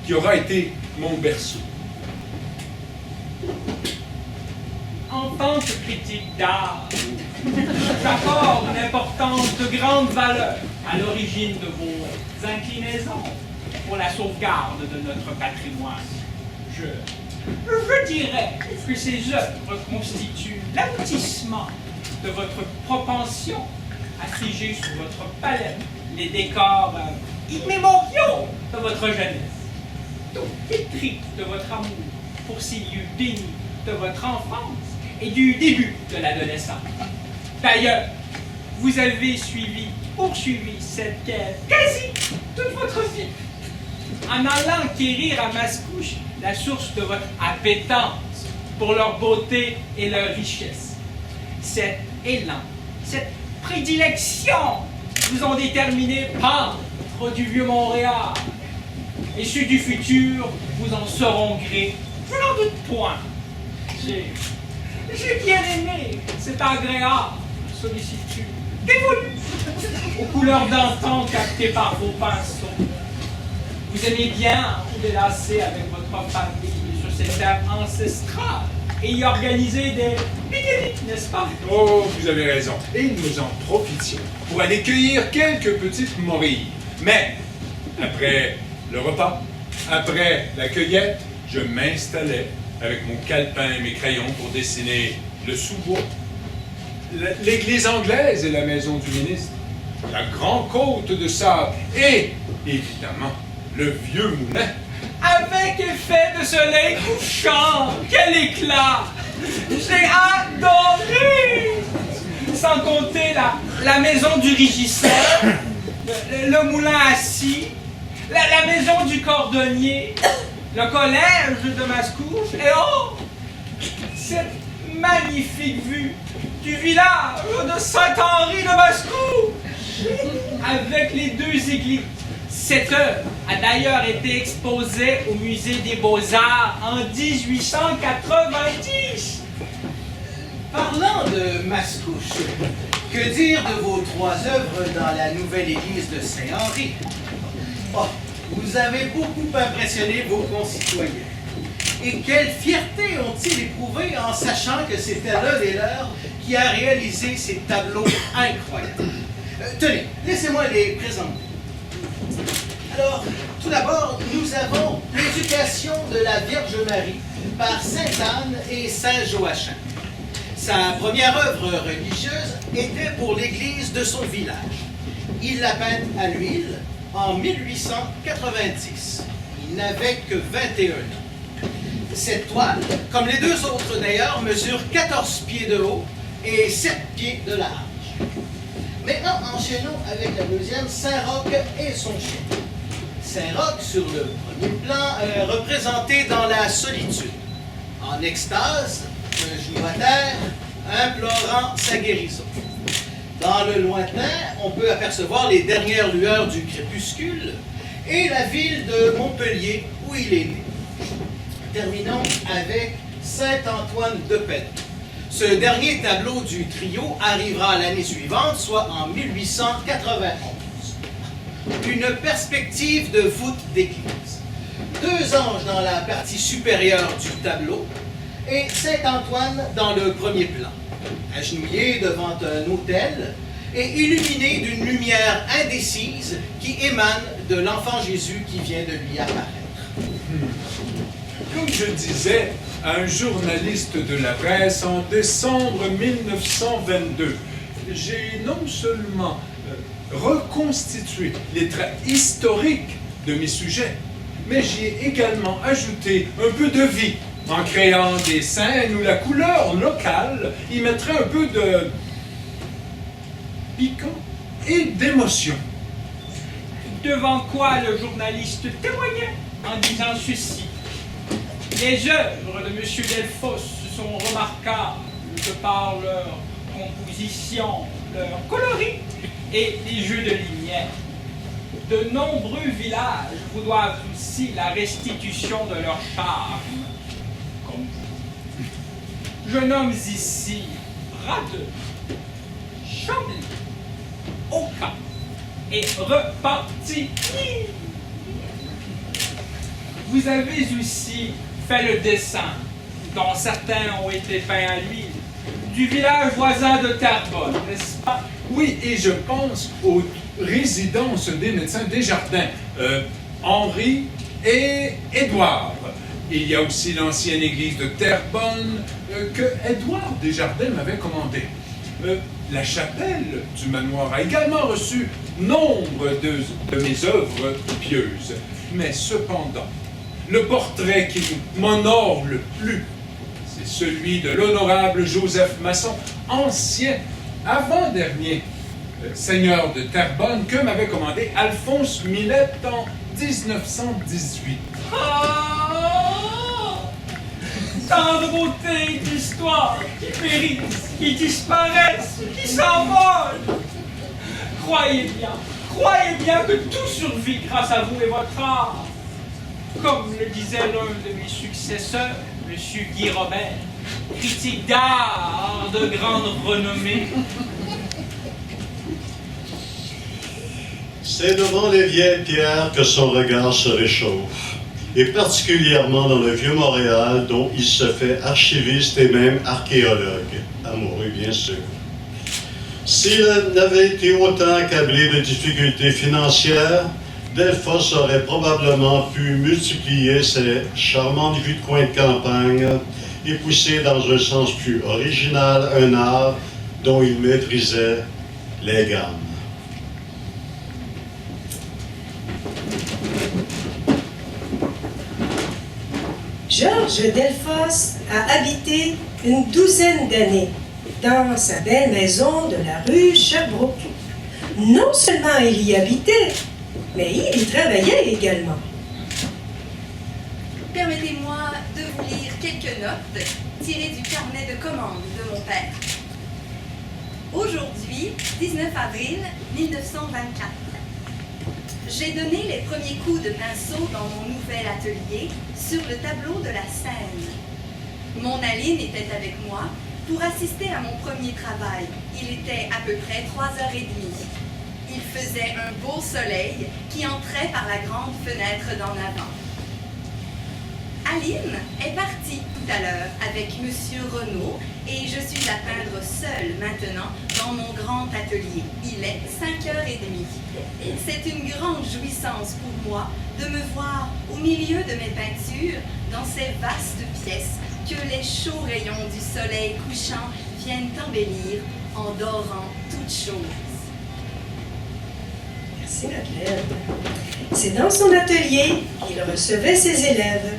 qui aura été mon berceau. En tant que critique d'art, j'accorde une importance de grande valeur à l'origine de vos inclinaisons pour la sauvegarde de notre patrimoine. Je Je dirais que ces œuvres constituent l'aboutissement de votre propension à figer sur votre palette les décors immémoriaux de votre jeunesse, tout pétri de votre amour pour ces lieux bénis de votre enfance et du début de l'adolescence. D'ailleurs, vous avez poursuivi cette quête quasi toute votre vie, en allant quérir à Mascouche la source de votre appétence pour leur beauté et leur richesse. Cet élan, cette prédilection vous ont déterminé peintre du vieux Montréal. Et ceux du futur vous en seront gré. Je n'en doute point. J'ai bien aimé cette agréable sollicitude dévolue aux couleurs d'antan captées par vos pinceaux. Vous aimez bien vous délasser avec votre famille sur cette terre ancestrale et y organiser des pique-niques, n'est-ce pas? Oh, vous avez raison. Et nous en profitions pour aller cueillir quelques petites morilles. Mais, après le repas, après la cueillette, je m'installais avec mon calepin et mes crayons pour dessiner le sous-bois, l'église anglaise et la maison du ministre, la grande côte de sable et, évidemment, le vieux moulin. Avec effet de soleil couchant, quel éclat! J'ai adoré! Sans compter la maison du régisseur, le moulin assis, la maison du cordonnier, le collège de Mascouche, et oh! Cette magnifique vue du village de Saint-Henri de Mascouche, avec les deux églises. Cette œuvre a d'ailleurs été exposée au Musée des Beaux-Arts en 1890. Parlant de Mascouche, que dire de vos 3 œuvres dans la nouvelle église de Saint-Henri? Oh, vous avez beaucoup impressionné vos concitoyens. Et quelle fierté ont-ils éprouvé en sachant que c'était l'un des leurs qui a réalisé ces tableaux incroyables. Tenez, laissez-moi les présenter. Alors, tout d'abord, nous avons l'éducation de la Vierge Marie par Sainte Anne et Saint Joachim. Sa première œuvre religieuse était pour l'église de son village. Il l'a peinte à l'huile en 1890. Il n'avait que 21 ans. Cette toile, comme les deux autres d'ailleurs, mesure 14 pieds de haut et 7 pieds de large. Maintenant, enchaînons avec la deuxième, Saint-Roch et son chien. Saint-Roch, sur le premier plan, représenté dans la solitude, en extase, un genou à terre, implorant sa guérison. Dans le lointain, on peut apercevoir les dernières lueurs du crépuscule et la ville de Montpellier où il est né. Terminons avec Saint-Antoine de Padoue. Ce dernier tableau du trio arrivera l'année suivante, soit en 1891. Une perspective de voûte d'église. 2 anges dans la partie supérieure du tableau et Saint-Antoine dans le premier plan, agenouillé devant un autel et illuminé d'une lumière indécise qui émane de l'enfant Jésus qui vient de lui apparaître. Comme je disais à un journaliste de la presse en décembre 1922, j'ai non seulement reconstitué les traits historiques de mes sujets, mais j'y ai également ajouté un peu de vie en créant des scènes où la couleur locale y mettrait un peu de piquant et d'émotion. Devant quoi le journaliste témoignait en disant ceci. Les œuvres de M. Delfosse sont remarquables de par leur composition, leur coloris et les jeux de lumière. De nombreux villages vous doivent aussi la restitution de leur charme, comme vous. Je nomme ici Radeux, Chambly, Oka et Repentigny. Vous avez aussi fait le dessin, dont certains ont été peints à l'huile, du village voisin de Terrebonne, n'est-ce pas? Oui, et je pense aux résidences des médecins Desjardins, Henri et Édouard. Il y a aussi l'ancienne église de Terrebonne que Édouard Desjardins m'avait commandée. La chapelle du manoir a également reçu nombre de mes œuvres pieuses. Mais cependant, le portrait qui m'honore le plus, c'est celui de l'honorable Joseph Masson, ancien, avant-dernier seigneur de Terrebonne, que m'avait commandé Alphonse Millet en 1918. Oh! Tant de beauté, d'histoires qui périssent, qui disparaissent, qui s'envolent. Croyez bien que tout survit grâce à vous et votre art. Comme le disait l'un de mes successeurs, M. Guy Robert, critique d'art de grande renommée. C'est devant les vieilles pierres que son regard se réchauffe, et particulièrement dans le Vieux-Montréal, dont il se fait archiviste et même archéologue, amoureux bien sûr. S'il n'avait été autant accablé de difficultés financières, Delfosse aurait probablement pu multiplier ses charmantes vues de coin de campagne et pousser dans un sens plus original un art dont il maîtrisait les gammes. Georges Delfosse a habité une douzaine d'années dans sa belle maison de la rue Sherbrooke. Non seulement il y habitait, mais il y travaillait également. Permettez-moi de vous lire quelques notes tirées du carnet de commandes de mon père. Aujourd'hui, 19 avril 1924. J'ai donné les premiers coups de pinceau dans mon nouvel atelier sur le tableau de la Seine. Mon Aline était avec moi pour assister à mon premier travail. Il était à peu près 3h30. Il faisait un beau soleil qui entrait par la grande fenêtre d'en avant. Aline est partie tout à l'heure avec Monsieur Renaud et je suis à peindre seule maintenant dans mon grand atelier. Il est 5h30. C'est une grande jouissance pour moi de me voir au milieu de mes peintures dans ces vastes pièces que les chauds rayons du soleil couchant viennent embellir en dorant toutes choses. Merci Madeleine. C'est dans son atelier qu'il recevait ses élèves.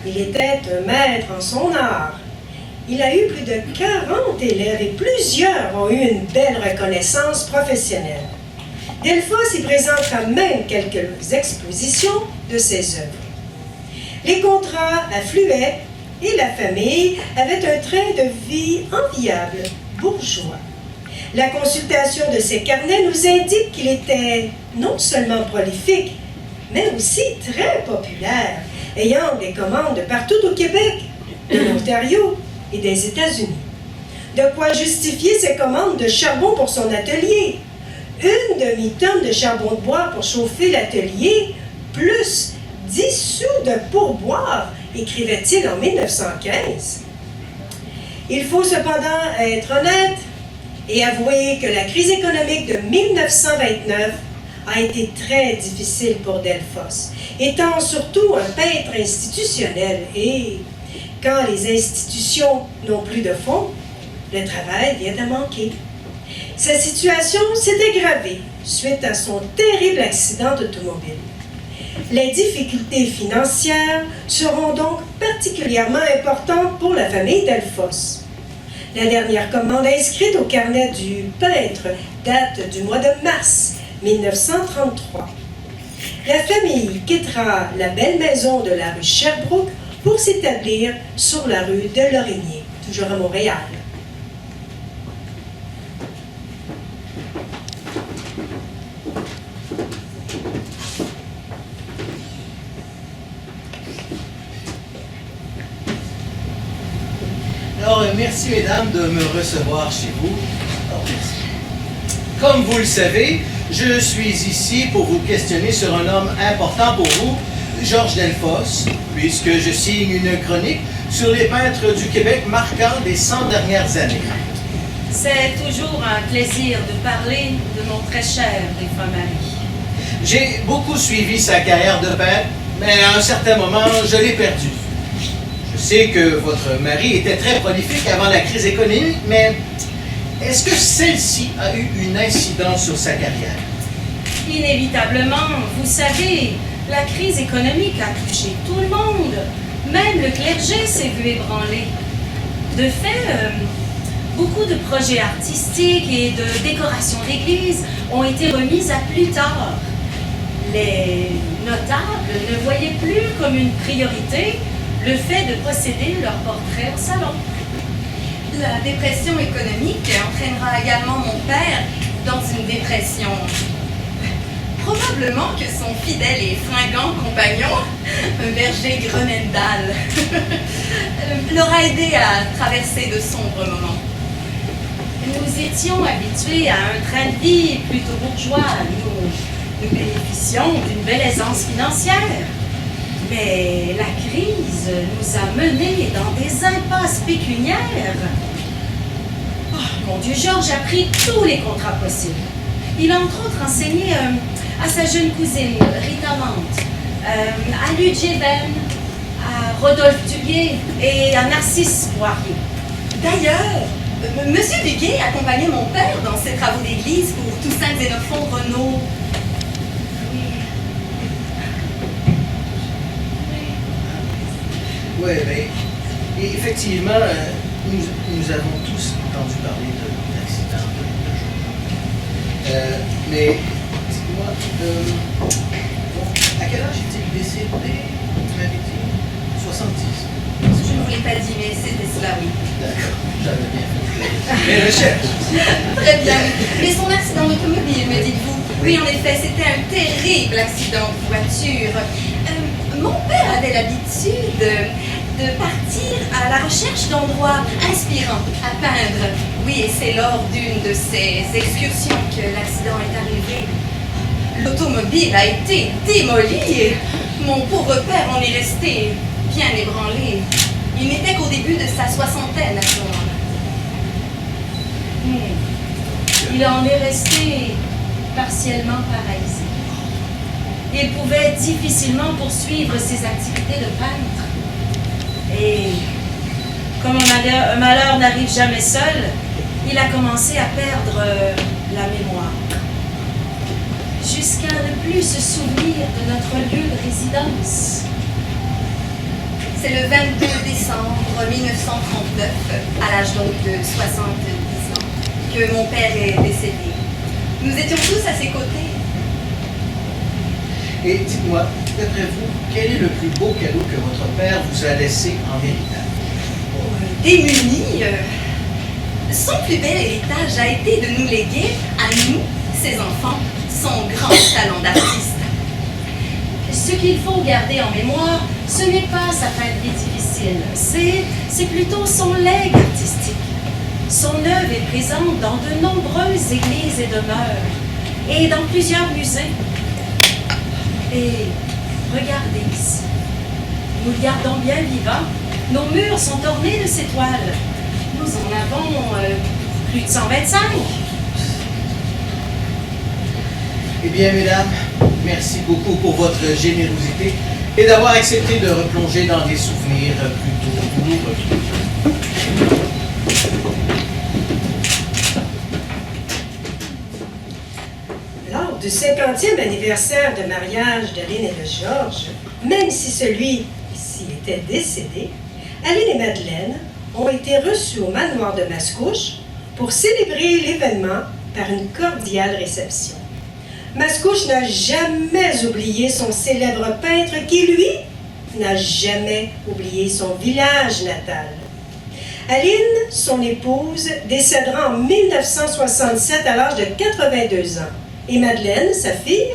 Il était un maître en son art. Il a eu plus de 40 élèves et plusieurs ont eu une belle reconnaissance professionnelle. Delfosse y présentera même quelques expositions de ses œuvres. Les contrats affluaient et la famille avait un train de vie enviable, bourgeois. La consultation de ses carnets nous indique qu'il était non seulement prolifique, mais aussi très populaire, ayant des commandes de partout au Québec, de l'Ontario et des États-Unis. De quoi justifier ses commandes de charbon pour son atelier. Une demi-tonne de charbon de bois pour chauffer l'atelier, plus 10 sous de pourboire, écrivait-il en 1915. Il faut cependant être honnête et avouer que la crise économique de 1929 a été très difficile pour Delfosse, étant surtout un peintre institutionnel et, quand les institutions n'ont plus de fonds, le travail vient à manquer. Sa situation s'est aggravée suite à son terrible accident d'automobile. Les difficultés financières seront donc particulièrement importantes pour la famille Delfosse. La dernière commande inscrite au carnet du peintre date du mois de mars 1933. La famille quittera la belle maison de la rue Sherbrooke pour s'établir sur la rue de Lorigny, toujours à Montréal. Alors, merci mesdames de me recevoir chez vous. Alors, merci. Comme vous le savez, je suis ici pour vous questionner sur un homme important pour vous, Georges Delfosse, puisque je signe une chronique sur les peintres du Québec marquants des 100 dernières années. C'est toujours un plaisir de parler de mon très cher défunt mari. J'ai beaucoup suivi sa carrière de peintre, mais à un certain moment, je l'ai perdu. sais que votre mari était très prolifique avant la crise économique, mais est-ce que celle-ci a eu une incidence sur sa carrière? Inévitablement, vous savez, la crise économique a touché tout le monde. Même le clergé s'est vu ébranler. De fait, beaucoup de projets artistiques et de décorations d'église ont été remis à plus tard. Les notables ne voyaient plus comme une priorité le fait de posséder leur portrait au salon. La dépression économique entraînera également mon père dans une dépression. Probablement que son fidèle et fringant compagnon, un berger Grenendal, l'aura aidé à traverser de sombres moments. Nous étions habitués à un train de vie plutôt bourgeois. Nous bénéficions d'une belle aisance financière. Mais la crise nous a menés dans des impasses pécuniaires. Oh, mon Dieu, Georges a pris tous les contrats possibles. Il a entre autres enseigné à sa jeune cousine, Rita Mante, à Ludger Ben, à Rodolphe Duguay et à Narcisse Poirier. D'ailleurs, Monsieur Duguay accompagnait mon père dans ses travaux d'église pour Toussaint Xénophon Renaud. Oui, mais effectivement, nous avons tous entendu parler de l'accident de Georges. Mais, dites-moi, à quel âge est-il décédé? Vous m'avez dit 70. Je ne vous l'ai pas dit, mais c'était cela, oui. D'accord, j'avais bien fait mes recherches. Très bien. Mais son accident d'automobile, me dites-vous? Oui, en effet, c'était un terrible accident de voiture. Mon père avait l'habitude de partir à la recherche d'endroits inspirants à peindre. Oui, et c'est lors d'une de ces excursions que l'accident est arrivé. L'automobile a été démolie et mon pauvre père en est resté bien ébranlé. Il n'était qu'au début de sa soixantaine à ce moment-là. Il en est resté partiellement paralysé. Il pouvait difficilement poursuivre ses activités de peintre. Et comme un malheur n'arrive jamais seul, il a commencé à perdre la mémoire. Jusqu'à ne plus se souvenir de notre lieu de résidence. C'est le 22 décembre 1939, à l'âge donc de 70 ans, que mon père est décédé. Nous étions tous à ses côtés. Et dites-moi, d'après vous, quel est le plus beau cadeau que votre père vous a laissé en héritage? Démuni, son plus bel héritage a été de nous léguer, à nous, ses enfants, son grand talent d'artiste. Ce qu'il faut garder en mémoire, ce n'est pas sa peinture difficile, c'est plutôt son legs artistique. Son œuvre est présente dans de nombreuses églises et demeures, et dans plusieurs musées. Et regardez ici, nous le gardons bien vivant. Nos murs sont ornés de ces toiles. Nous en avons plus de 125. Eh bien, mesdames, merci beaucoup pour votre générosité et d'avoir accepté de replonger dans des souvenirs plutôt douloureux. Lors du 50e anniversaire de mariage d'Aline et de Georges, même si celui-ci était décédé, Aline et Madeleine ont été reçus au manoir de Mascouche pour célébrer l'événement par une cordiale réception. Mascouche n'a jamais oublié son célèbre peintre qui, lui, n'a jamais oublié son village natal. Aline, son épouse, décédera en 1967 à l'âge de 82 ans. Et Madeleine, sa fille,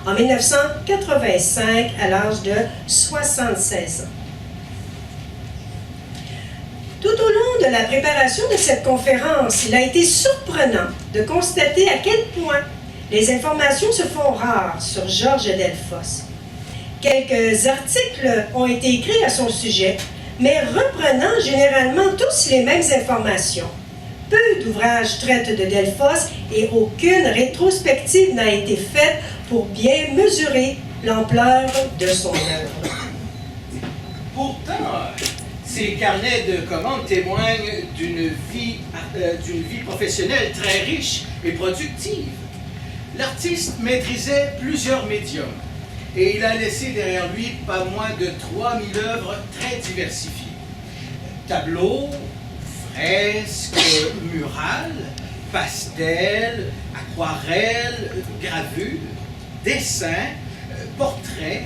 en 1985 à l'âge de 76 ans. Tout au long de la préparation de cette conférence, il a été surprenant de constater à quel point les informations se font rares sur Georges Delfosse. Quelques articles ont été écrits à son sujet, mais reprenant généralement tous les mêmes informations. Peu d'ouvrages traitent de Delfosse et aucune rétrospective n'a été faite pour bien mesurer l'ampleur de son œuvre. Pourtant, Ses carnets de commandes témoignent d'une vie professionnelle très riche et productive. L'artiste maîtrisait plusieurs médiums et il a laissé derrière lui pas moins de 3000 œuvres très diversifiées. Tableaux, fresques, murales, pastels, aquarelles, gravures, dessins, portraits,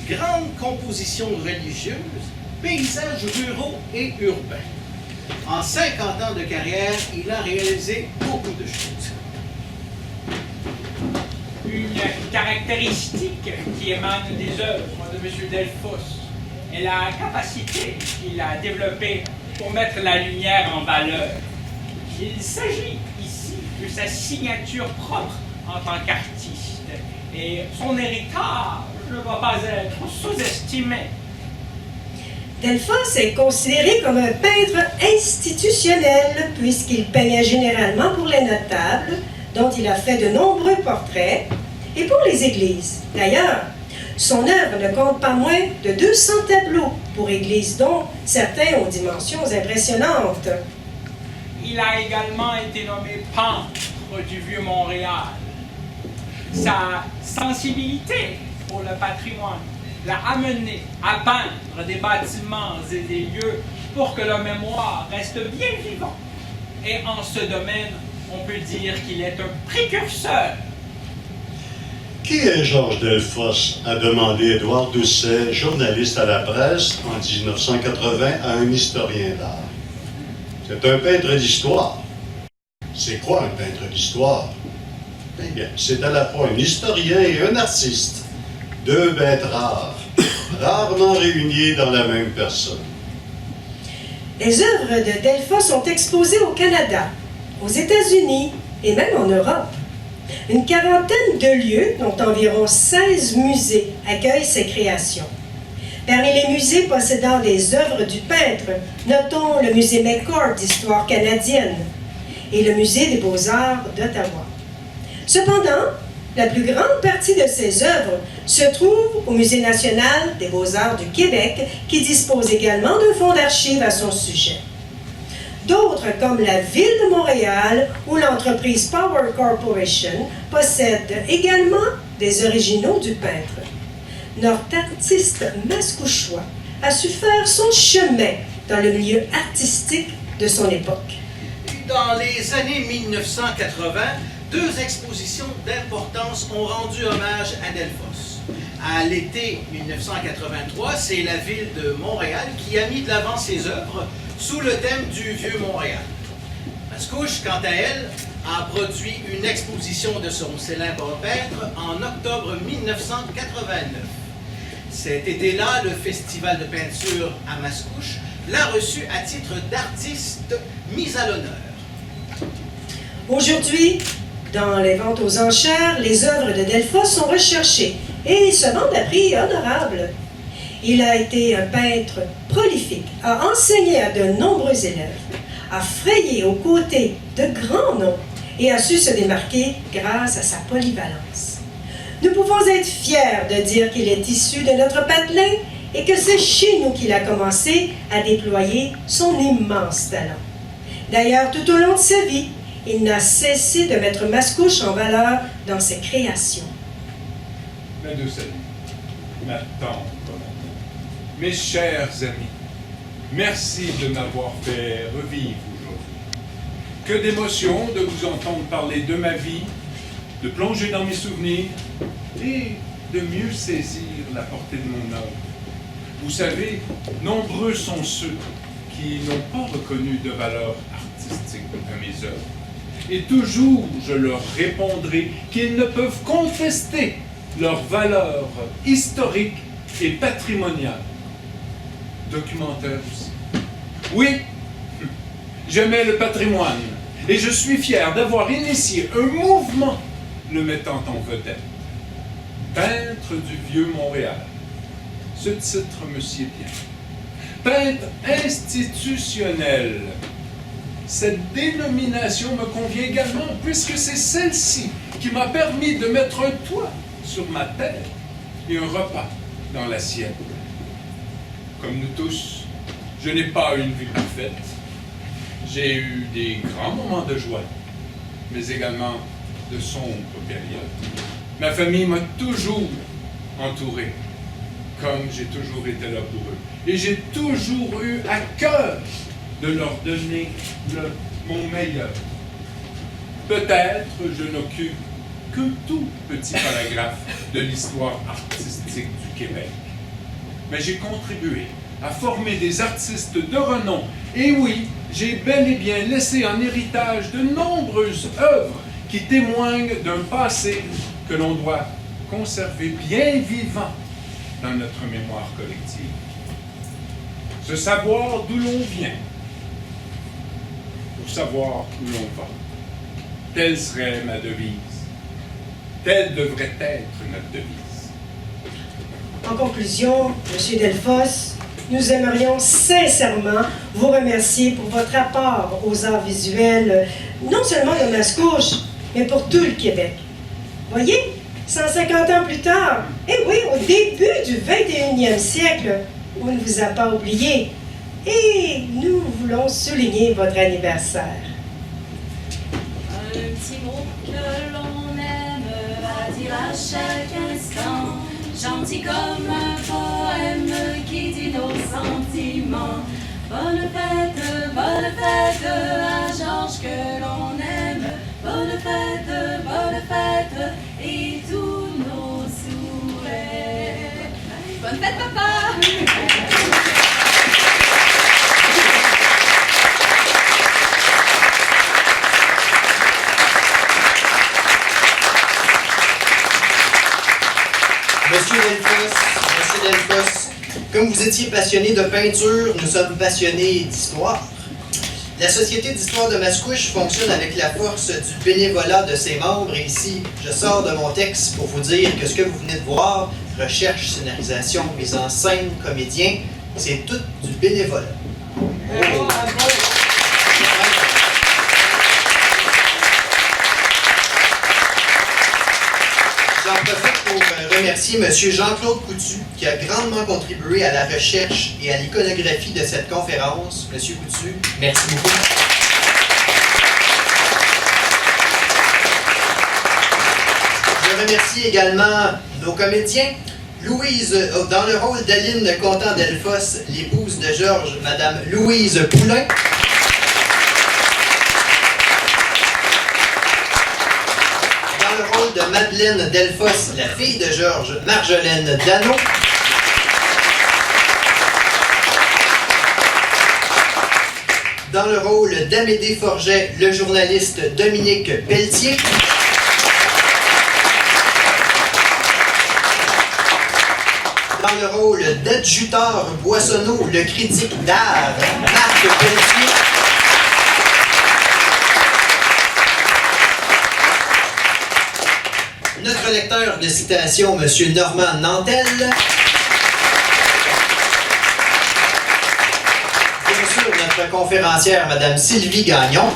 grandes compositions religieuses, paysages ruraux et urbains. En 50 ans de carrière, il a réalisé beaucoup de choses. Une caractéristique qui émane des œuvres de M. Delfosse est la capacité qu'il a développée pour mettre la lumière en valeur. Il s'agit ici de sa signature propre en tant qu'artiste et son héritage ne va pas être sous-estimé. Delfosse est considéré comme un peintre institutionnel puisqu'il peignait généralement pour les notables, dont il a fait de nombreux portraits, et pour les églises. D'ailleurs, son œuvre ne compte pas moins de 200 tableaux pour églises, dont certains ont dimensions impressionnantes. Il a également été nommé peintre du Vieux-Montréal. Sa sensibilité pour le patrimoine l'a amené à peindre des bâtiments et des lieux pour que la mémoire reste bien vivante. Et en ce domaine, on peut dire qu'il est un précurseur. Qui est Georges Delfosse? A demandé Édouard Doucet, journaliste à la presse en 1980 à un historien d'art. C'est un peintre d'histoire. C'est quoi un peintre d'histoire? Eh bien, c'est à la fois un historien et un artiste. Deux bêtes rares, rarement réunies dans la même personne. Les œuvres de Delfosse sont exposées au Canada, aux États-Unis et même en Europe. Une quarantaine de lieux, dont environ 16 musées, accueillent ses créations. Parmi les musées possédant des œuvres du peintre, notons le musée McCord d'histoire canadienne et le musée des beaux-arts d'Ottawa. Cependant, la plus grande partie de ses œuvres se trouve au Musée national des beaux-arts du Québec, qui dispose également d'un fonds d'archives à son sujet. D'autres, comme la Ville de Montréal ou l'entreprise Power Corporation, possèdent également des originaux du peintre. Notre artiste mascouchois a su faire son chemin dans le milieu artistique de son époque. Dans les années 1980, deux expositions d'importance ont rendu hommage à Delfosse. À l'été 1983, c'est la Ville de Montréal qui a mis de l'avant ses œuvres sous le thème du Vieux-Montréal. Mascouche, quant à elle, a produit une exposition de son célèbre peintre en octobre 1989. Cet été-là, le Festival de peinture à Mascouche l'a reçu à titre d'artiste mis à l'honneur. Aujourd'hui, dans les ventes aux enchères, les œuvres de Delfosse sont recherchées et se vendent à prix honorable. Il a été un peintre prolifique, a enseigné à de nombreux élèves, a frayé aux côtés de grands noms et a su se démarquer grâce à sa polyvalence. Nous pouvons être fiers de dire qu'il est issu de notre patelin et que c'est chez nous qu'il a commencé à déployer son immense talent. D'ailleurs, tout au long de sa vie, il n'a cessé de mettre Mascouche en valeur dans ses créations. Mes deux amis, ma tante, mes chers amis, merci de m'avoir fait revivre aujourd'hui. Que d'émotion de vous entendre parler de ma vie, de plonger dans mes souvenirs et de mieux saisir la portée de mon œuvre. Vous savez, nombreux sont ceux qui n'ont pas reconnu de valeur artistique à mes œuvres. Et toujours je leur répondrai qu'ils ne peuvent contester leur valeur historique et patrimoniale. Documentaire aussi. Oui, j'aimais le patrimoine et je suis fier d'avoir initié un mouvement le mettant en vedette. Peintre du Vieux-Montréal. Ce titre me sied bien. Peintre institutionnel. Cette dénomination me convient également puisque c'est celle-ci qui m'a permis de mettre un toit sur ma tête et un repas dans l'assiette. Comme nous tous, Je n'ai pas une vie parfaite. J'ai eu des grands moments de joie, mais également de sombres périodes. Ma famille m'a toujours entouré, comme j'ai toujours été là pour eux. Et j'ai toujours eu à cœur de leur donner mon meilleur. Peut-être je n'occupe qu'un tout petit paragraphe de l'histoire artistique du Québec. Mais j'ai contribué à former des artistes de renom. Et oui, j'ai bel et bien laissé en héritage de nombreuses œuvres qui témoignent d'un passé que l'on doit conserver bien vivant dans notre mémoire collective. Se savoir d'où l'on vient pour savoir où l'on va. Telle serait ma devise. Telle devrait être notre devise. En conclusion, M. Delfosse, nous aimerions sincèrement vous remercier pour votre apport aux arts visuels, non seulement de Mascouche, mais pour tout le Québec. Voyez, 150 ans plus tard, et oui, au début du 21e siècle, on ne vous a pas oublié. Et nous voulons souligner votre anniversaire. Un petit mot que l'on aime à dire à chaque instant, gentil comme un poème qui dit nos sentiments. Bonne fête à Georges que l'on aime. Bonne fête et tous nos souhaits. Bonne fête, papa! Monsieur Delfosse, comme vous étiez passionné de peinture, nous sommes passionnés d'histoire. La Société d'histoire de Mascouche fonctionne avec la force du bénévolat de ses membres. Et ici, je sors de mon texte pour vous dire que ce que vous venez de voir, recherche, scénarisation, mise en scène, comédien, c'est tout du bénévolat. J'en profite pour remercier M. Jean-Claude Coutu, qui a grandement contribué à la recherche et à l'iconographie de cette conférence. M. Coutu, merci beaucoup. Je remercie également nos comédiens. Louise, dans le rôle d'Aline Contant-Delfosse, l'épouse de Georges, Madame Louise Poulain. Dans le rôle de Madeleine Delfosse, la fille de Georges, Marjolaine Dano. Dans le rôle d'Amédée Forget, le journaliste Dominique Pelletier. Dans le rôle d'adjuteur Boissonneau, le critique d'art, Marc Pelletier. Notre lecteur de citation, M. Normand Nantel. Bien sûr, notre conférencière, Mme Sylvie Gagnon.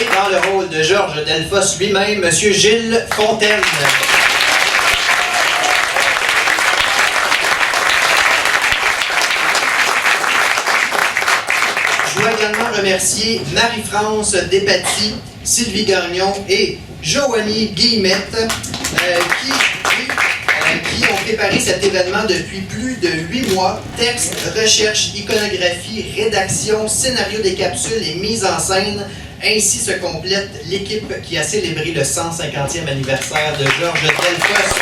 Et dans le rôle de Georges Delfosse lui-même, M. Gilles Fontaine. Je dois également remercier Marie-France Despatie, Sylvie Gagnon et Joanie Guillemette qui ont préparé cet événement depuis plus de 8 mois. Texte, recherche, iconographie, rédaction, scénario des capsules et mise en scène. Ainsi se complète l'équipe qui a célébré le 150e anniversaire de Georges Delfosse.